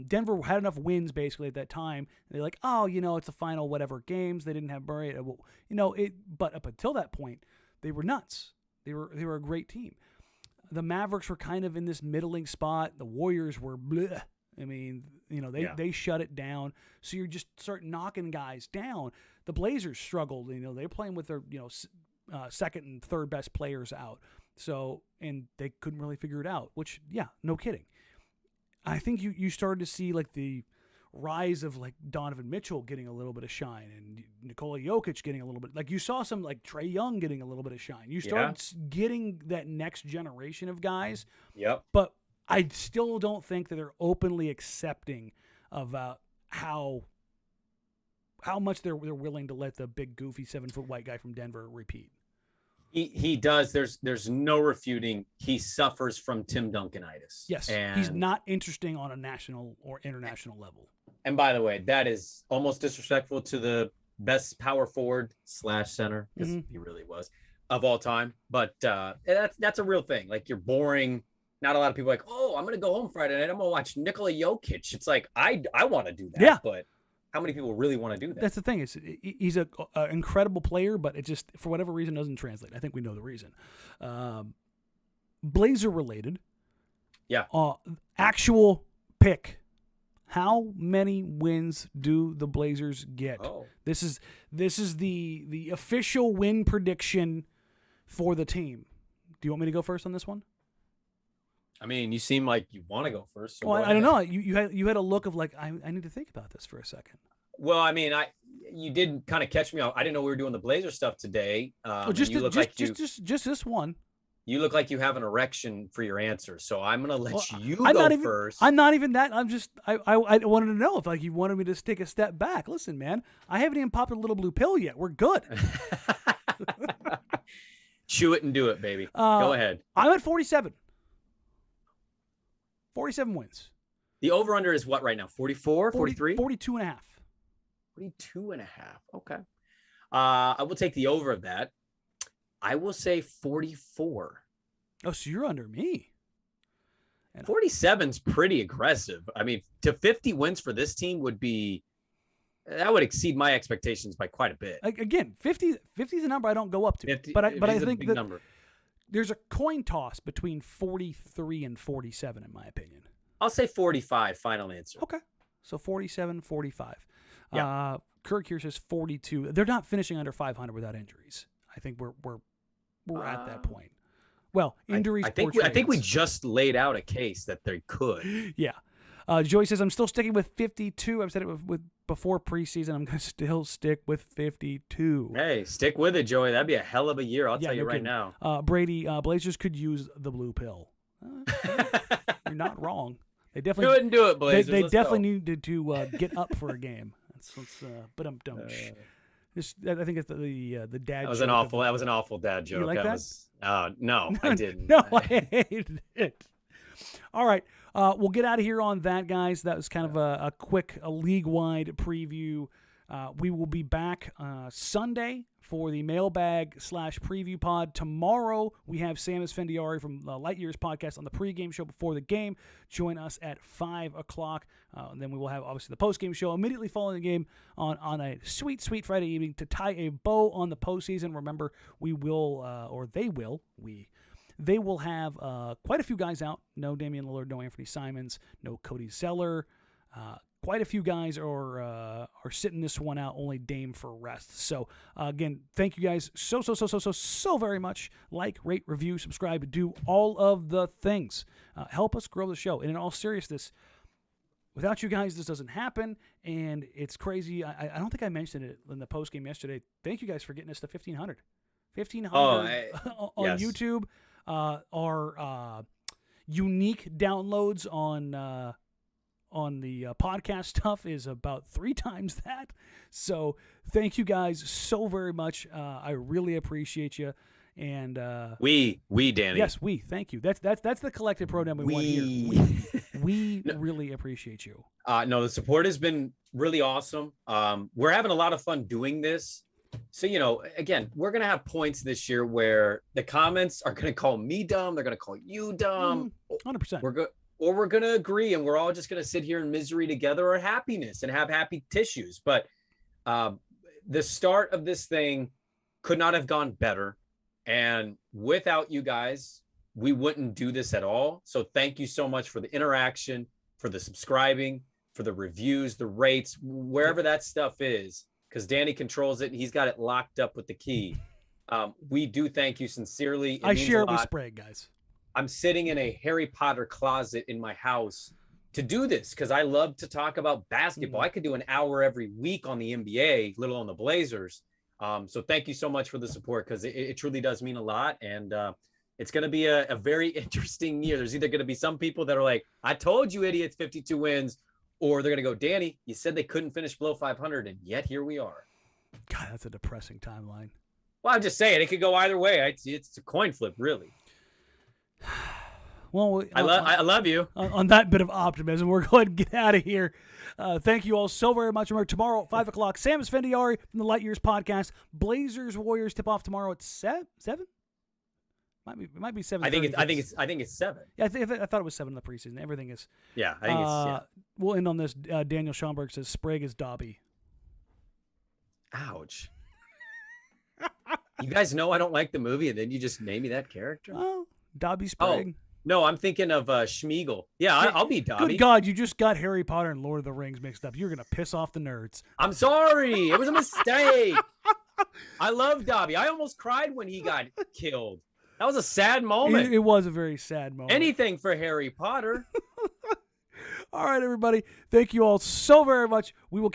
[SPEAKER 2] Denver had enough wins basically at that time. They're like, oh, it's the final whatever games. They didn't have Murray. But up until that point, they were nuts. They were a great team. The Mavericks were kind of in this middling spot. The Warriors were bleh. I mean, they shut it down. So you just start knocking guys down. The Blazers struggled. They're playing with their second and third best players out. So, and they couldn't really figure it out, which, yeah, no kidding. I think you started to see like the rise of like Donovan Mitchell getting a little bit of shine and Nikola Jokic getting a little bit, like you saw some like Trae Young getting a little bit of shine. You started getting that next generation of guys. Yep. But I still don't think that they're openly accepting of how much they're willing to let the big goofy 7-foot white guy from Denver repeat.
[SPEAKER 3] He does. There's no refuting. He suffers from Tim Duncanitis.
[SPEAKER 2] Yes, and he's not interesting on a national or international level. And
[SPEAKER 3] by the way, that is almost disrespectful to the best power forward / center, because he really was, of all time. But that's a real thing. Like, you're boring. Not a lot of people are like, oh, I'm going to go home Friday night. I'm going to watch Nikola Jokic. It's like, I want to do that. But how many people really want to do that?
[SPEAKER 2] That's the thing. He's an incredible player, but it just, for whatever reason, doesn't translate. I think we know the reason. Blazer related.
[SPEAKER 3] Yeah.
[SPEAKER 2] Actual pick. How many wins do the Blazers get?
[SPEAKER 3] Oh.
[SPEAKER 2] This is the official win prediction for the team. Do you want me to go first on this one?
[SPEAKER 3] I mean, you seem like you want to go first. So
[SPEAKER 2] well, I don't know. You had a look of like, I need to think about this for a second.
[SPEAKER 3] Well, I mean, you did kind of catch me off. I didn't know we were doing the Blazer stuff today.
[SPEAKER 2] Just this one.
[SPEAKER 3] You look like you have an erection for your answer, so I'm gonna let you go first.
[SPEAKER 2] I'm not even that. I'm just I wanted to know if like you wanted me to take a step back. Listen, man, I haven't even popped a little blue pill yet. We're good.
[SPEAKER 3] Chew it and do it, baby. Go ahead.
[SPEAKER 2] I'm at 47. 47 wins.
[SPEAKER 3] The over-under is what right now? 44, 43?
[SPEAKER 2] 42 and a half.
[SPEAKER 3] 42 and a half. Okay. I will take the over of that. I will say 44.
[SPEAKER 2] Oh, so you're under me.
[SPEAKER 3] 47's pretty aggressive. I mean, to 50 wins for this team would exceed my expectations by quite a bit.
[SPEAKER 2] Again, 50 is a number I don't go up to. 50, but I think that number. There's a coin toss between 43 and 47, in my opinion.
[SPEAKER 3] I'll say 45, final answer.
[SPEAKER 2] Okay. So 47, 45.
[SPEAKER 3] Yeah.
[SPEAKER 2] Kirk here says 42. They're not finishing under 500 without injuries. I think we're at that point. Well, injuries.
[SPEAKER 3] I think we just laid out a case that they could.
[SPEAKER 2] Yeah. Joey says, I'm still sticking with 52. I've said it with before preseason. I'm going to still stick with 52.
[SPEAKER 3] Hey, stick with it, Joey. That'd be a hell of a year. I'll tell you right now.
[SPEAKER 2] Brady, Blazers could use the blue pill. You're not wrong. They definitely
[SPEAKER 3] couldn't do it, Blazers.
[SPEAKER 2] They definitely needed to get up for a game. But I'm don't. I think it's the dad.
[SPEAKER 3] That was an awful dad joke.
[SPEAKER 2] You like that?
[SPEAKER 3] No, I didn't.
[SPEAKER 2] No, I hated it. All right. We'll get out of here on that, guys. That was kind of a quick league-wide preview. We will be back Sunday for the mailbag / preview pod. Tomorrow, we have Sam Esfandiari from Light Years Podcast on the pregame show before the game. Join us at 5 o'clock. And then we will have, obviously, the postgame show immediately following the game on a sweet, sweet Friday evening to tie a bow on the postseason. Remember, we will, or they will, they will have quite a few guys out. No Damian Lillard, no Anthony Simons, no Cody Zeller. Quite a few guys are sitting this one out, only Dame for rest. So, again, thank you guys so very much. Like, rate, review, subscribe, do all of the things. Help us grow the show. And in all seriousness, without you guys, this doesn't happen, and it's crazy. I don't think I mentioned it in the postgame yesterday. Thank you guys for getting us to 1,500. 1,500 on YouTube. Our unique downloads on the podcast stuff is about 3 times that. So thank you guys so very much. I really appreciate you. And
[SPEAKER 3] we Danny.
[SPEAKER 2] Yes, we. Thank you. That's the collective pronoun we want here. We really appreciate you.
[SPEAKER 3] No, the support has been really awesome. We're having a lot of fun doing this. So, again, we're going to have points this year where the comments are going to call me dumb. They're going to call you dumb.
[SPEAKER 2] 100%.
[SPEAKER 3] We're going to agree, and we're all just going to sit here in misery together, or happiness, and have happy tissues. But the start of this thing could not have gone better. And without you guys, we wouldn't do this at all. So thank you so much for the interaction, for the subscribing, for the reviews, the rates, wherever that stuff is, because Danny controls it. He's got it locked up with the key. We do thank you sincerely.
[SPEAKER 2] I share it with Sprague, guys.
[SPEAKER 3] I'm sitting in a Harry Potter closet in my house to do this because I love to talk about basketball. I could do an hour every week on the NBA, little on the Blazers. So thank you so much for the support, because it truly does mean a lot. And it's going to be a very interesting year. There's either going to be some people that are like, I told you idiots, 52 wins, or they're going to go, Danny, you said they couldn't finish below 500, and yet here we are.
[SPEAKER 2] God, that's a depressing timeline.
[SPEAKER 3] Well, I'm just saying, it could go either way. It's a coin flip, really.
[SPEAKER 2] Well,
[SPEAKER 3] I love you.
[SPEAKER 2] On that bit of optimism, we're going to get out of here. Thank you all so very much. Remember, tomorrow at 5 o'clock, Sam Esfandiari from the Light Years podcast. Blazers Warriors tip off tomorrow at 7? It might be 7.
[SPEAKER 3] I think it's 7.
[SPEAKER 2] Yeah, I thought it was 7 in the preseason. Everything is.
[SPEAKER 3] Yeah, I think it's. Yeah.
[SPEAKER 2] We'll end on this. Daniel Schomburg says Sprague is Dobby.
[SPEAKER 3] Ouch. You guys know I don't like the movie, and then you just name me that character.
[SPEAKER 2] Oh, Dobby Sprague.
[SPEAKER 3] Oh, no, I'm thinking of Schmeagol. Yeah, I'll be Dobby.
[SPEAKER 2] Good God, you just got Harry Potter and Lord of the Rings mixed up. You're going to piss off the nerds.
[SPEAKER 3] I'm sorry. It was a mistake. I love Dobby. I almost cried when he got killed. That was a sad moment.
[SPEAKER 2] It was a very sad moment.
[SPEAKER 3] Anything for Harry Potter.
[SPEAKER 2] All right, everybody. Thank you all so very much. We will